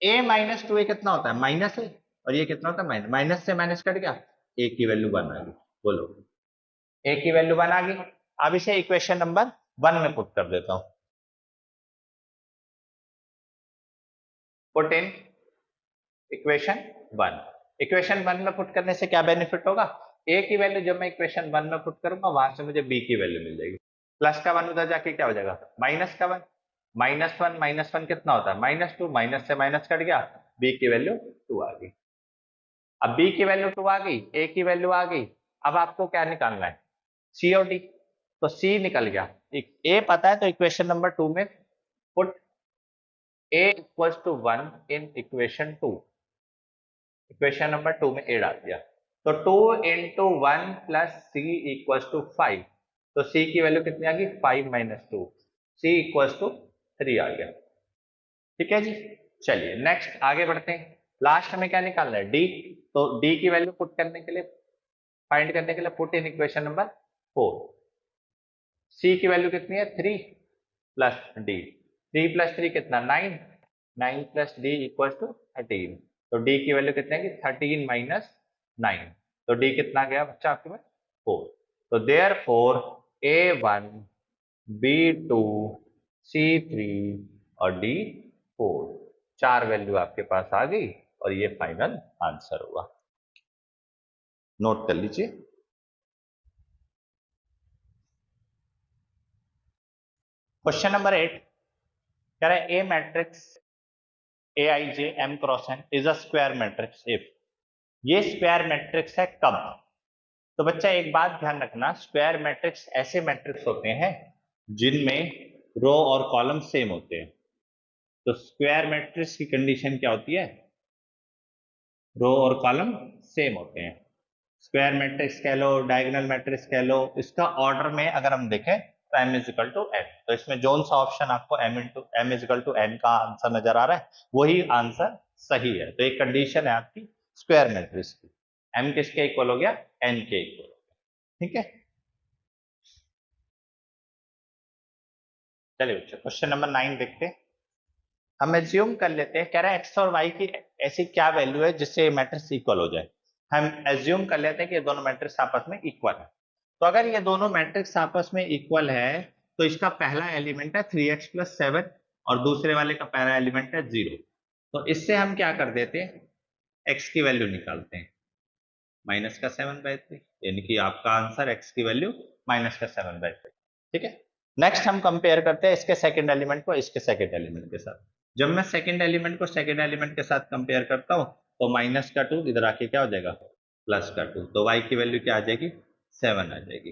a minus 2a कितना होता है? माइनस है, और ये कितना होता है? माइनस। माइनस से माइनस कट गया, a की वैल्यू 1 आ गई। बोलो, a की वैल्यू 1 आ गई। अब इसे इक्वेशन नंबर 1 में पुट कर देता हूं। Put in equation 1। इक्वेशन 1 में पुट करने से क्या बेनिफिट होगा? a की वैल्यू जब मैं इक्वेशन 1 में पुट करूंगा, वहां से मुझे b की वैल्यू मिल जाएगी। प्लस का 1 उधर जाके क्या हो जाएगा? माइनस का 1। -1 -1 कितना होता है? -2। माइनस से माइनस कट गया, b की वैल्यू 2 आ गई। अब b की वैल्यू 2 आ गई, a की वैल्यू आ गई। अब आपको क्या निकालना है? c और d। तो c निकल गया, a पता है, तो इक्वेशन नंबर 2 में put a equals to 1 in equation 2। Equation number 2 में a डाल दिया, तो 2 into 1 plus C equals to 5। तो c की वैल्यू कितनी आ गई? 5 - 2, c इक्वल्स टू 3 आ गया। ठीक है जी। चलिए नेक्स्ट आगे बढ़ते हैं। लास्ट में क्या निकालना है? d। तो d की वैल्यू पुट करने के लिए, फाइंड करने के लिए put in equation number 4। c की वैल्यू कितनी है? 3 प्लस d। 3 प्लस 3 कितना? 9। 9 प्लस d इक्वल्स टू 13। तो d की वैल्यू कितनी है? 13 माइनस 9। तो d कितना गया बच्चा आपके पास? 4। तो देयरफॉर a1 b2 c3 और d4, 4 वैल्यू आपके पास आ गई, और ये फाइनल आंसर हुआ। नोट कर लीजिए। क्वेश्चन नंबर 8 कह रहा है A matrix aij m cross n is a square matrix if. ये स्क्वायर मैट्रिक्स है कब? तो बच्चा एक बात ध्यान रखना, स्क्वायर मैट्रिक्स ऐसे मैट्रिक्स होते हैं जिनमें रो और कॉलम सेम होते हैं। तो स्क्वायर मैट्रिक्स की कंडीशन क्या होती है? रो और कॉलम सेम होते हैं। स्क्वायर मैट्रिक्स कह लो, डायगोनल मैट्रिक्स कह लो, इसका ऑर्डर में अगर हम देखें तो m इजिकल टू n। तो इसमें जोन सा ऑप्शन आपको m इजिकल टू n का आंसर नजर आ रहा है, वही आंसर सही है। तो एक कंडीशन है आपकी स्क्वायर मैट्रिक्स की, m किसके इक्वल हो गया? n के इक्वल। ठीक है, चलिए बच्चों क्वेश्चन नंबर 9 देखते हैं। हम एज्यूम कर लेते हैं, कह रहा है x और y की ऐसी क्या वैल्यू है जिससे मैट्रिक्स इक्वल हो जाए। हम एज्यूम कर लेते हैं कि ये दोनों मैट्रिक्स आपस में इक्वल है। तो अगर ये दोनों मैट्रिक्स आपस में इक्वल है, तो इसका पहला एलिमेंट है 3x + 7 और दूसरे वाले का पहला एलिमेंट है 0। तो इससे हम क्या कर देते हैं, x की वैल्यू निकालते हैं, -7/3, यानी कि आपका आंसर x की वैल्यू -7/3। ठीक है, नेक्स्ट हम कंपेयर करते हैं इसके सेकंड एलिमेंट को इसके सेकंड एलिमेंट के साथ। जब मैं सेकंड एलिमेंट को सेकंड एलिमेंट के साथ कंपेयर करता हूं, तो -2 इधर आके क्या हो जाएगा? +2। तो y की वैल्यू क्या आ जाएगी? 7 आ जाएगी।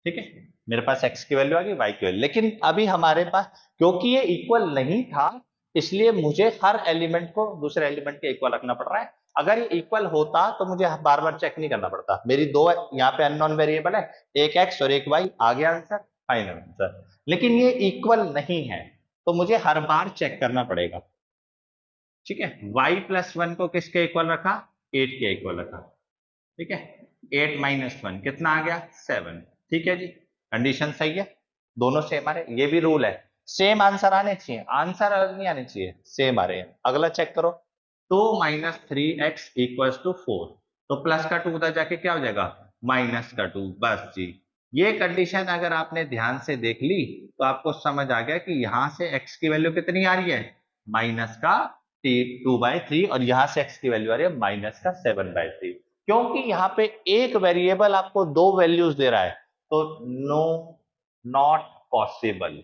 ठीक है, मेरे पास x की वैल्यू आ गई, y की वैल्यू। लेकिन अभी हमारे पास, क्योंकि ये इक्वल नहीं था, इसलिए मुझे हर एलिमेंट को दूसरे एलिमेंट के इक्वल रखना पड़ रहा है। अगर ये इक्वल होता तो मुझे बार बार चेक नहीं करना पड़ता। मेरी दो यहाँ पे अननोन वेरिएबल है, एक x और एक y, आ गया आंसर, फाइनल आंसर। लेकिन ये इक्वल नहीं है, तो मुझे हर बार चेक करना पड़ेगा। ठीक है, y + 1 को किसके इक्वल रखा? 8 के इक्वल रखा। ठीक है। 8 माइनस 1 कितना आ गया 7। ठीक है जी, कंडीशन सही है, दोनों सेम आ रहे, ये भी रूल है, सेम आंसर आने चाहिए, आंसर अलग नहीं आने चाहिए, सेम आ रहे हैं। अगला चेक करो, 2 माइनस 3x इक्वल्स टू 4, तो प्लस का 2 उधर जाके क्या हो जाएगा माइनस का 2, बस जी। ये कंडीशन अगर आपने ध्यान से देख ली तो आपको समझ आ गया कि यहां से x की वैल्यू कितनी आ रही है माइनस का 2/3, और यहां से x की वैल्यू आ रही है माइनस का 7/3, क्योंकि यहाँ पे एक वेरिएबल आपको दो वैल्यूज दे रहा है, तो नो, नॉट पॉसिबल।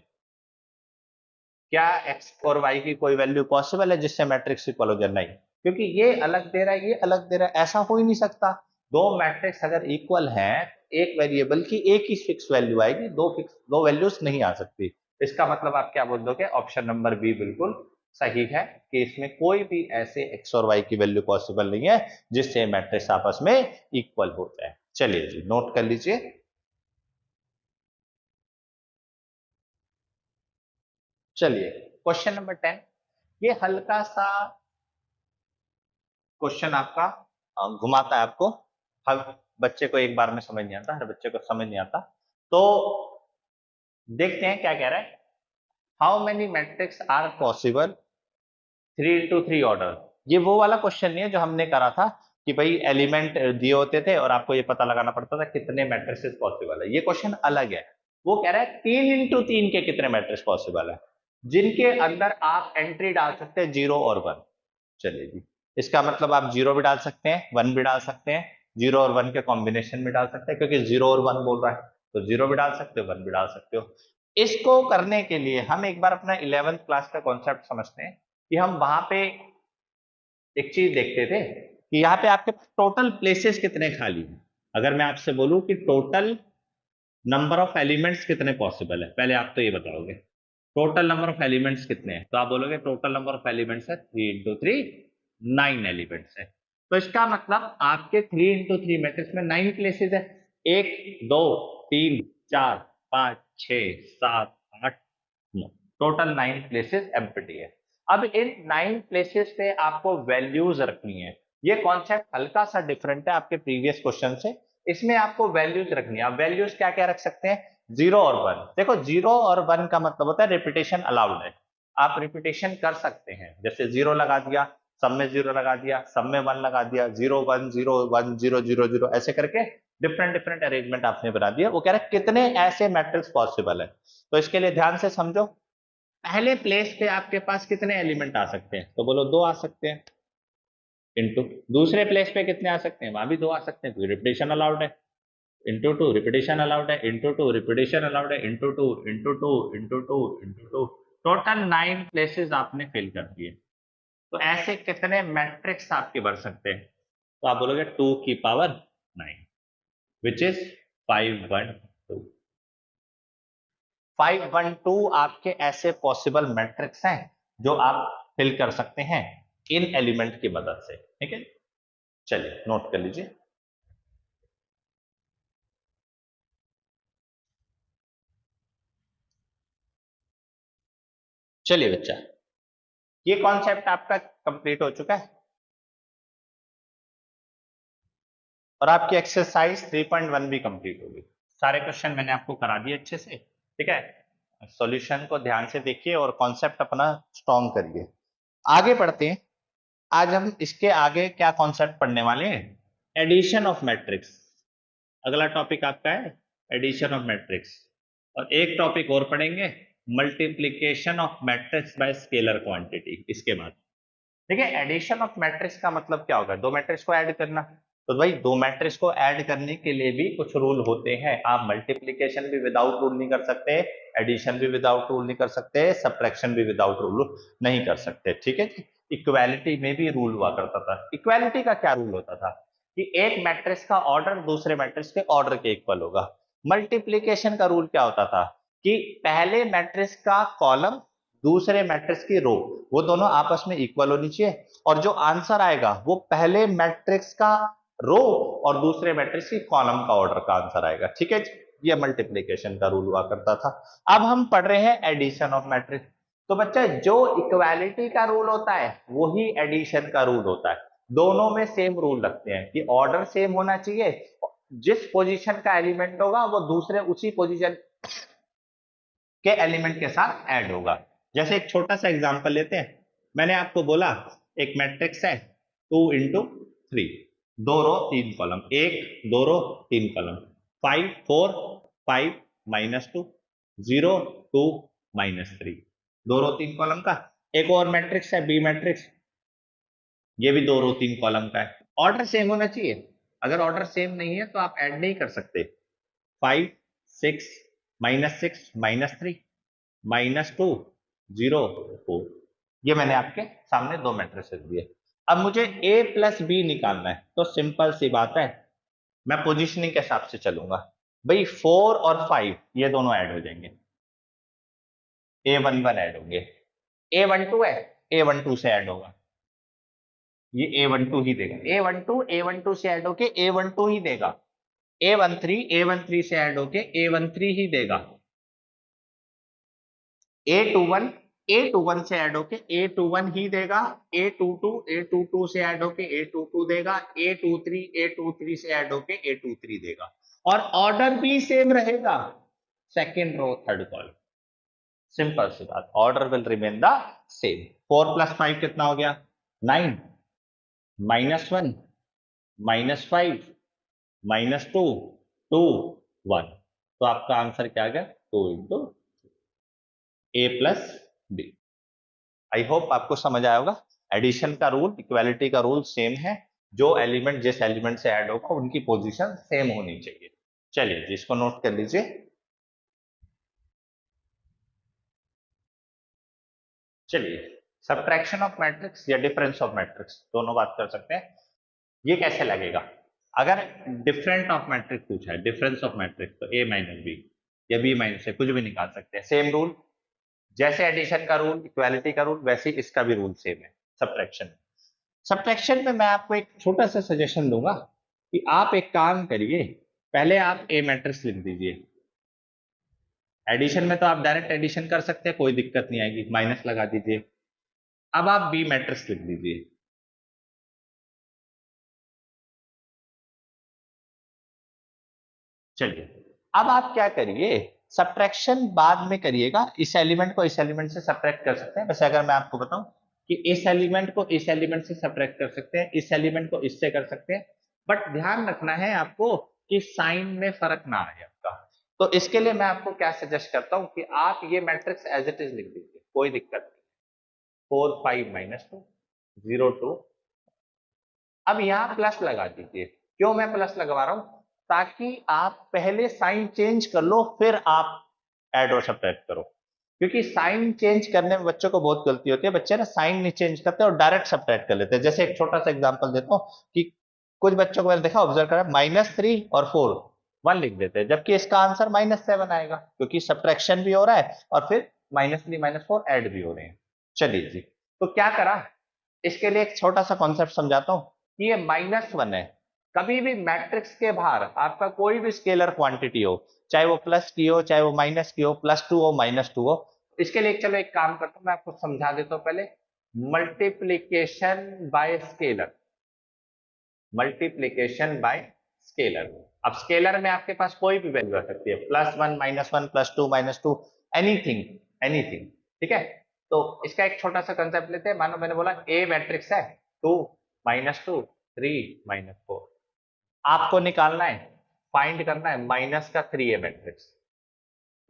क्या x और y की कोई वैल्यू पॉसिबल है जिससे मैट्रिक्स इक्वल हो जाए? नहीं, क्योंकि ये अलग दे रहा है, ये अलग दे रहा है, ऐसा हो ही नहीं सकता। दो मैट्रिक्स अगर इक्वल हैं, एक वेरिएबल की एक ही फिक्स वैल्यू आएगी, दो वैल्यूज नहीं आ सकती। इसका मतलब आप क्या बोल दोगे, ऑप्शन नंबर बी बिल्कुल सही है कि इसमें कोई भी ऐसे x और y की वैल्यू पॉसिबल नहीं है जिससे मैट्रिक्स आपस में इक्वल हो जाए। चलिए जी, नोट कर लीजिए। चलिए क्वेश्चन नंबर 10, ये हल्का सा क्वेश्चन आपका घुमाता है आपको, हर बच्चे को एक बार में समझ नहीं आता, हर बच्चे को समझ नहीं आता, तो देखते हैं क्या कह रहा है। How many matrix are possible 3 into 3 order. ये वो वाला क्वेश्चन नहीं है जो हमने करा था कि भाई एलिमेंट दिए होते थे और आपको ये पता लगाना पड़ता था कितने मैट्रिसेस पॉसिबल है। ये क्वेश्चन अलग है, वो कह रहा है 3 into 3 के कितने मैट्रिक्स पॉसिबल है जिनके अंदर आप एंट्री डाल सकते हैं 0 और 1। चलिए जी, इसका मतलब आप 0 भी डाल सकते हैं, 1 भी डाल सकते हैं, 0 और 1 के कॉम्बिनेशन में डाल सकते हैं, क्योंकि 0 और 1 बोल रहा है, तो 0 भी डाल सकते हो, 1 भी डाल सकते हो। इसको करने के लिए हम एक बार अपना 11th क्लास का कॉन्सेप्ट समझते हैं कि हम वहां पे एक चीज देखते थे कि यहाँ पे आपके पास टोटल प्लेसेस कितने खाली हैं। अगर मैं आपसे बोलूं कि टोटल नंबर ऑफ एलिमेंट्स कितने पॉसिबल है, पहले आप तो ये बताओगे टोटल नंबर ऑफ एलिमेंट्स कितने हैं, तो आप बोलोगे टोटल नंबर ऑफ एलिमेंट्स है 3 into 3, 9 एलिमेंट्स है। तो इसका मतलब आपके 3 into 3 मैट्रिक्स में 9 प्लेसेस है, 1 2 3 4 5 6 7 8 9, टोटल 9 प्लेसेस एम्प्टी है। अब इन 9 प्लेसेस पे आपको वैल्यूज रखनी है। ये कॉन्सेप्ट हल्का सा डिफरेंट है आपके प्रीवियस क्वेश्चन से, इसमें आपको वैल्यूज रखनी है। आप वैल्यूज क्या क्या रख सकते हैं, 0 और 1। देखो 0 और 1 का मतलब होता है रिपीटेशन अलाउड है, आप रिपीटेशन कर सकते हैं, जैसे 0 लगा दिया, सब में 0 लगा दिया, सब में 1 लगा दिया, 0 1 0 1 0 0 0 ऐसे करके डिफरेंट डिफरेंट अरेंजमेंट आपने बना दिया। वो कह रहा है कितने ऐसे मैट्रिक्स पॉसिबल है, तो इसके लिए ध्यान से समझो। पहले प्लेस पे आपके पास कितने एलिमेंट आ सकते हैं, तो बोलो 2 आ सकते हैं, इनटू दूसरे प्लेस पे कितने आ सकते हैं, वहां भी 2 आ सकते हैं, क्योंकि रिपीटेशन अलाउड है, इंटू 2 रिपीटेशन अलाउड है, इंटू 2 रिपीटेशन अलाउड है, into 2 into 2 into 2 into 2, total 9 places आपने फिल कर दिए। तो ऐसे कितने मैट्रिक्स आपके बन सकते हैं, तो आप बोलोगे 2 की पावर 9, विच इज 512। 512 आपके ऐसे पॉसिबल मैट्रिक्स हैं जो आप फिल कर सकते हैं इन एलिमेंट की मदद से। ठीक है, चलिए नोट कर लीजिए। चलिए बच्चा, ये कॉन्सेप्ट आपका कंप्लीट हो चुका है और आपकी एक्सरसाइज 3.1 भी कंप्लीट होगी। सारे क्वेश्चन मैंने आपको करा दिए अच्छे से। ठीक है, सॉल्यूशन को ध्यान से देखिए और कॉन्सेप्ट अपना स्ट्रॉन्ग करिए। आगे बढ़ते हैं, आज हम इसके आगे क्या कॉन्सेप्ट पढ़ने वाले हैं, एडिशन ऑफ मैट्रिक्स। अगला टॉपिक आपका है एडिशन ऑफ मैट्रिक्स, और एक टॉपिक और पढ़ेंगे multiplication of matrix bye scalar quantity इसके बाद। देखिए एडिशन ऑफ मैट्रिक्स का मतलब क्या होगा, दो मैट्रिक्स को ऐड करना। तो भाई दो मैट्रिक्स को ऐड करने के लिए भी कुछ रूल होते हैं, आप मल्टीप्लीकेशन भी विदाउट रूल नहीं कर सकते, एडिशन भी विदाउट रूल नहीं कर सकते, सब्ट्रैक्शन भी विदाउट रूल नहीं कर सकते। ठीक है जी, इक्वालिटी में भी रूल हुआ करता था। इक्वालिटी का क्या रूल होता था कि एक मैट्रिक्स का ऑर्डर दूसरे मैट्रिक्स के ऑर्डर के इक्वल होगा। मल्टीप्लीकेशन का रूल क्या होता था कि पहले मैट्रिक्स का कॉलम दूसरे मैट्रिक्स की रो, वो दोनों आपस में इक्वल होनी चाहिए, और जो आंसर आएगा वो पहले मैट्रिक्स का रो और दूसरे मैट्रिक्स की कॉलम का ऑर्डर का आंसर आएगा। ठीक है, ये मल्टीप्लीकेशन का रूल हुआ करता था। अब हम पढ़ रहे हैं एडिशन ऑफ मैट्रिक्स। तो बच्चा जो इक्वालिटी का रूल होता है वही एडिशन का रूल होता है। दोनों में सेम रूल रखते हैं कि ऑर्डर सेम होना चाहिए, जिस पोजीशन का एलिमेंट होगा वो दूसरे उसी पोजीशन के एलिमेंट के साथ ऐड होगा। जैसे एक छोटा सा एग्जांपल लेते हैं। मैंने आपको बोला एक मैट्रिक्स है 2 into 3, 2 रो 3 कॉलम, 1 2 रो 3 कॉलम, 5 4 5 -2 0 2 -3, 2 रो 3 कॉलम का। एक और मैट्रिक्स है बी मैट्रिक्स, ये भी 2 रो 3 कॉलम का है। ऑर्डर सेम होना चाहिए, अगर ऑर्डर सेम नहीं है तो आप ऐड नहीं कर सकते। 5 6 -6 -3 -2 0 4, ये मैंने आपके सामने दो मैट्रिसेस दिए। अब मुझे a प्लस बी निकालना है, तो सिंपल सी बात है, मैं पोजीशनिंग के हिसाब से चलूंगा। भाई 4 और 5 ये दोनों ऐड हो जाएंगे, a11 ऐड होंगे, a12 है a12 से ऐड होगा, ये a12 ही देगा, a12 से ऐड होके a12 ही देगा, a13 से ऐड होके a13 ही देगा, a21 से ऐड होके a21 ही देगा, a22 से ऐड होके a22 देगा, a23 से ऐड होके a23 देगा, और ऑर्डर भी सेम रहेगा, second row third column. Simple सी बात, order will remain the same. 4 + 5 कितना हो गया? 9 -1 -5 -2 2 1, तो आपका आंसर क्या आ गया? 2 into a plus B. I hope आपको समझ आया होगा। एडिशन का रूल, इक्वालिटी का रूल सेम है, जो एलिमेंट जिस एलिमेंट से ऐड होगा उनकी पोजीशन सेम होनी चाहिए। चलिए जी, इसको नोट कर लीजिए। चलिए, सब्ट्रैक्शन ऑफ मैट्रिक्स या डिफरेंस ऑफ मैट्रिक्स दोनों बात कर सकते हैं। ये कैसे लगेगा? अगर डिफरेंट ऑफ मैट्रिक्स पूछा है, डिफरेंस ऑफ मैट्रिक्स, तो a - b या b - a कुछ भी निकाल सकते हैं। सेम रूल, जैसे एडिशन का रूल, इक्वालिटी का रूल, वैसे ही इसका भी रूल सेम है सब्ट्रैक्शन। सब्ट्रैक्शन में मैं आपको एक छोटा सा सजेशन दूंगा कि आप एक काम करिए, पहले आप ए मैट्रिक्स लिख दीजिए। एडिशन में तो आप डायरेक्ट एडिशन कर सकते हैं, कोई दिक्कत नहीं आएगी, माइनस लगा दीजिए। अब आप बी मैट्रिक्स लिख दीजिए। चलिए, अब आप क्या करिए, सब्ट्रैक्शन बाद में करिएगा। इस एलिमेंट को इस एलिमेंट से सब्ट्रैक्ट कर सकते हैं। वैसे अगर मैं आपको बताऊं कि इस एलिमेंट को इस एलिमेंट से सब्ट्रैक्ट कर सकते हैं, इस एलिमेंट को इससे कर सकते हैं, बट ध्यान रखना है आपको कि साइन में फर्क ना आए आपका। तो इसके लिए मैं आपको क्या सजेस्ट करता हूं कि आप ये मैट्रिक्स एज इट इज लिख दीजिए, कोई दिक्कत नहीं। 4 5 -2 0 2। अब यहाँ प्लस लगा दीजिए। क्यों मैं प्लस लगवा रहा हूं? ताकि आप पहले साइन चेंज कर लो, फिर आप ऐड और सब्ट्रैक्ट करो। क्योंकि साइन चेंज करने में बच्चों को बहुत गलती होती है, बच्चे ना साइन नहीं चेंज करते और डायरेक्ट सब्ट्रैक्ट कर लेते हैं। जैसे एक छोटा सा एग्जांपल देता हूँ कि कुछ बच्चों को मैंने देखा, ऑब्जर्व करा, -3 और 4 1 लिख देते हैं, जबकि इसका आंसर -7 आएगा, क्योंकि सब्ट्रैक्शन भी हो रहा है और फिर -3 -4 ऐड भी हो रहे हैं। चलिए जी, तो क्या करा, इसके लिए एक छोटा सा कॉन्सेप्ट समझाता हूं कि ये -1 है। कभी भी मैट्रिक्स के बाहर आपका कोई भी स्केलर क्वांटिटी हो, चाहे वो प्लस की हो, चाहे वो माइनस की हो, +2 हो -2 हो, इसके लिए चलो एक काम करता हूं, मैं आपको समझा देता हूं। पहले multiplication bye scalar, multiplication bye scalar. अब स्केलर में आपके पास कोई भी वैल्यू आ सकती है, +1 -1 +2 -2, एनीथिंग एनीथिंग, ठीक है। तो इसका एक छोटा सा कंसेप्ट लेते हैं। मानो मैंने बोला ए मैट्रिक्स है 2 -2 3 -4, आपको निकालना है, फाइंड करना है माइनस का 3a मैट्रिक्स।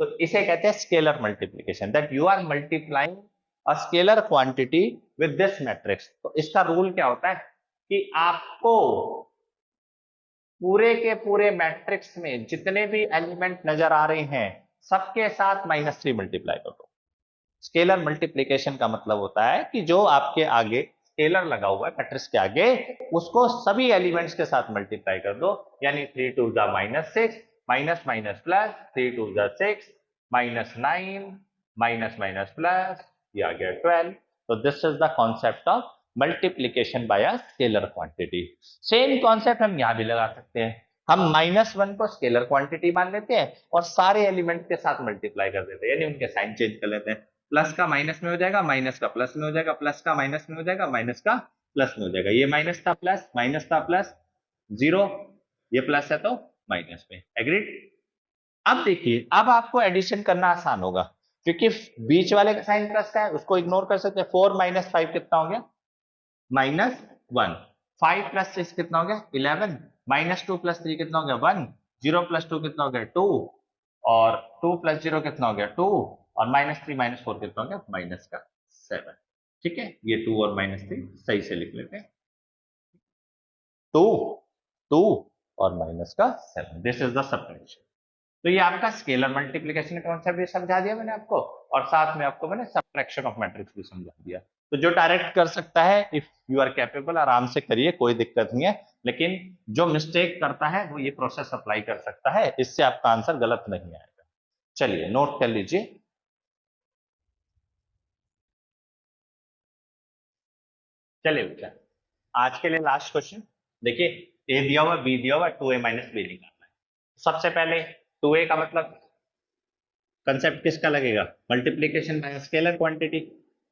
तो इसे कहते हैं scalar multiplication, that you are multiplying a scalar quantity with this matrix. तो इसका रूल क्या होता है कि आपको पूरे के पूरे मैट्रिक्स में जितने भी एलिमेंट नजर आ रहे हैं, सबके साथ -3 मल्टीप्लाई कर दो। स्केलर मल्टीप्लीकेशन का मतलब होता है कि जो आपके आगे स्केलर लगा हुआ है मैट्रिक्स के आगे, उसको सभी एलिमेंट्स के साथ मल्टीप्लाई कर दो। यानी 3 2 -6, minus minus plus, 3 2 6, -9, minus minus plus, ये आ गया 12। तो this is the concept of multiplication bye a scalar quantity. Same concept हम यहां भी लगा सकते हैं। हम -1 को स्केलर क्वांटिटी मान लेते हैं और सारे एलिमेंट के साथ मल्टीप्लाई कर देते हैं, यानी उनके साइन चेंज कर लेते हैं। प्लस का माइनस में हो जाएगा, माइनस का प्लस में हो जाएगा, प्लस का माइनस में हो जाएगा, माइनस का प्लस में हो जाएगा, ये माइनस था प्लस, जीरो, ये प्लस है तो माइनस में, एग्रीड। अब देखिए, अब आपको एडिशन करना आसान होगा क्योंकि बीच वाले का साइन प्लस का है, उसको इग्नोर कर सकते हैं। 4 माइनस 5 कितना हो गया, -1। 5 प्लस 6 कितना हो गया, 11। -2 प्लस 3 कितना हो गया, 1। 0 प्लस 2 कितना हो गया, 2। और 2 प्लस 0 कितना हो गया, 2। और -3 -4 कितना हो गया, -7। ठीक है, ये 2 और -3 सही से लिख लेते हैं, 2, 2 और -7, दिस इज द सब्ट्रैक्शन। तो ये आपका स्केलर मल्टीप्लिकेशन का कॉन्सेप्ट भी समझा दिया मैंने आपको, और साथ में आपको मैंने सब्ट्रैक्शन ऑफ मैट्रिक्स भी समझा दिया। तो जो डायरेक्ट कर सकता है, इफ यू आर कैपेबल, आराम से करिए, कोई दिक्कत नहीं है। लेकिन जो मिस्टेक करता है वो ये प्रोसेस अप्लाई कर सकता है, इससे आपका आंसर गलत नहीं आएगा। चलिए नोट कर लीजिए। चलिए बेटा, आज के लिए लास्ट क्वेश्चन देखिए, ए दिया हुआ, बी दिया हुआ, 2a माइनस बी निकालना है। सबसे पहले 2a का मतलब कंसेप्ट किसका लगेगा, मल्टीप्लीकेशन बाय स्केलर क्वांटिटी।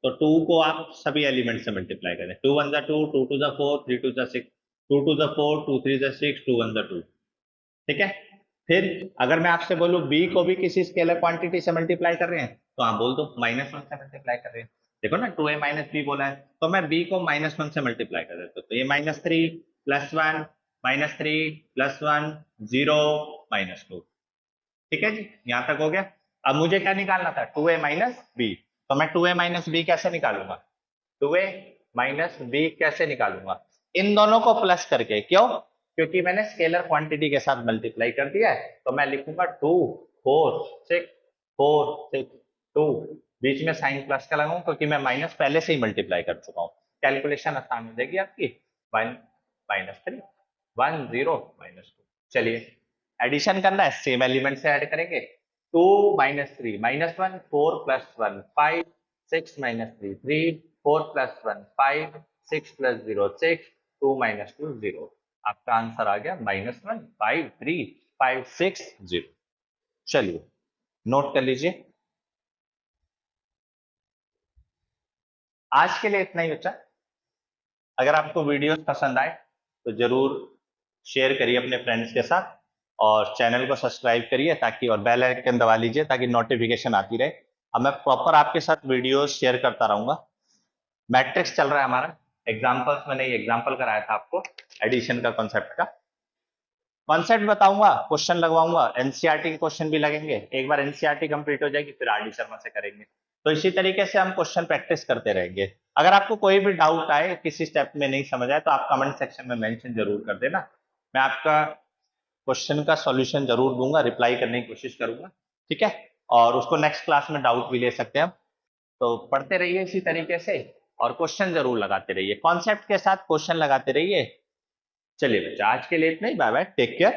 तो 2 को आप सभी एलिमेंट से मल्टीप्लाई करें, 2 1 जा 2, 2 2 जा 4, 3 2 जा 6, 2 2 जा 4, 2 3 जा 6, 2 1 जा 2। ठीक है, फिर अगर मैं आपसे बोलूं बी को भी किसी स्केलर क्वांटिटी से मल्टीप्लाई कर रहे हैं, तो आप बोल दो -1 से मल्टीप्लाई कर रहे हैं। देखो ना, 2a माइनस बी बोला है, तो मैं b को -1 से मल्टीप्लाई कर देता हूं, तो ये -3 +1 -3 +1 0 -2। ठीक है जी, यहां तक हो गया। अब मुझे क्या निकालना था, 2a माइनस बी। तो मैं 2a माइनस बी कैसे निकालूंगा, 2a माइनस बी कैसे निकालूंगा, इन दोनों को प्लस करके। क्यों, क्योंकि मैंने स्केलर क्वांटिटी के साथ मल्टीप्लाई कर दिया है, तो मैं लिखूंगा 2 4 6 4 6 2, बीच में साइन प्लस का लगाऊं क्योंकि मैं माइनस पहले से ही मल्टीप्लाई कर चुका हूं। कैलकुलेशन आसान हो जाएगी आपकी, 1 -3 1 0 -2। चलिए एडिशन करना है, सेम एलिमेंट से ऐड करेंगे। 2 -3 -1 4 + 1 5 6 -3 3 4 + 1 5 6 + 0 6 2 -2 0। आपका आंसर आ गया -1 5 3 5 6 0। चलिए नोट कर लीजिए। आज के लिए इतना ही बच्चा। अगर आपको वीडियोस पसंद आए तो जरूर शेयर करिए अपने फ्रेंड्स के साथ, और चैनल को सब्सक्राइब करिए ताकि, और बेल आइकन दबा लीजिए ताकि नोटिफिकेशन आती रहे। अब मैं प्रॉपर आपके साथ वीडियोस शेयर करता रहूंगा। मैट्रिक्स चल रहा है हमारा, एग्जांपल्स मैंने ये एग्जांपल कराया था आपको एडिशन का कॉन्सेप्ट का। कॉन्सेप्ट बताऊंगा, क्वेश्चन लगवाऊंगा, एनसीईआरटी के क्वेश्चन भी लगेंगे। एक बार एनसीईआरटी कंप्लीट हो जाएगी फिर आरडी शर्मा से करेंगे। तो इसी तरीके से हम क्वेश्चन प्रैक्टिस करते रहेंगे। अगर आपको कोई भी डाउट आए, किसी स्टेप में नहीं समझ आए, तो आप कमेंट सेक्शन में मेंशन जरूर कर देना। मैं आपका क्वेश्चन का सॉल्यूशन जरूर दूंगा, रिप्लाई करने की कोशिश करूंगा। ठीक है, और उसको नेक्स्ट क्लास में डाउट भी ले सकते हैं हम। तो पढ़ते रहिए इसी तरीके से, और क्वेश्चन जरूर लगाते रहिए, कॉन्सेप्ट के साथ क्वेश्चन लगाते रहिए। चलिए बच्चा, आज के लिए इतना ही, बाय बाय, टेक केयर।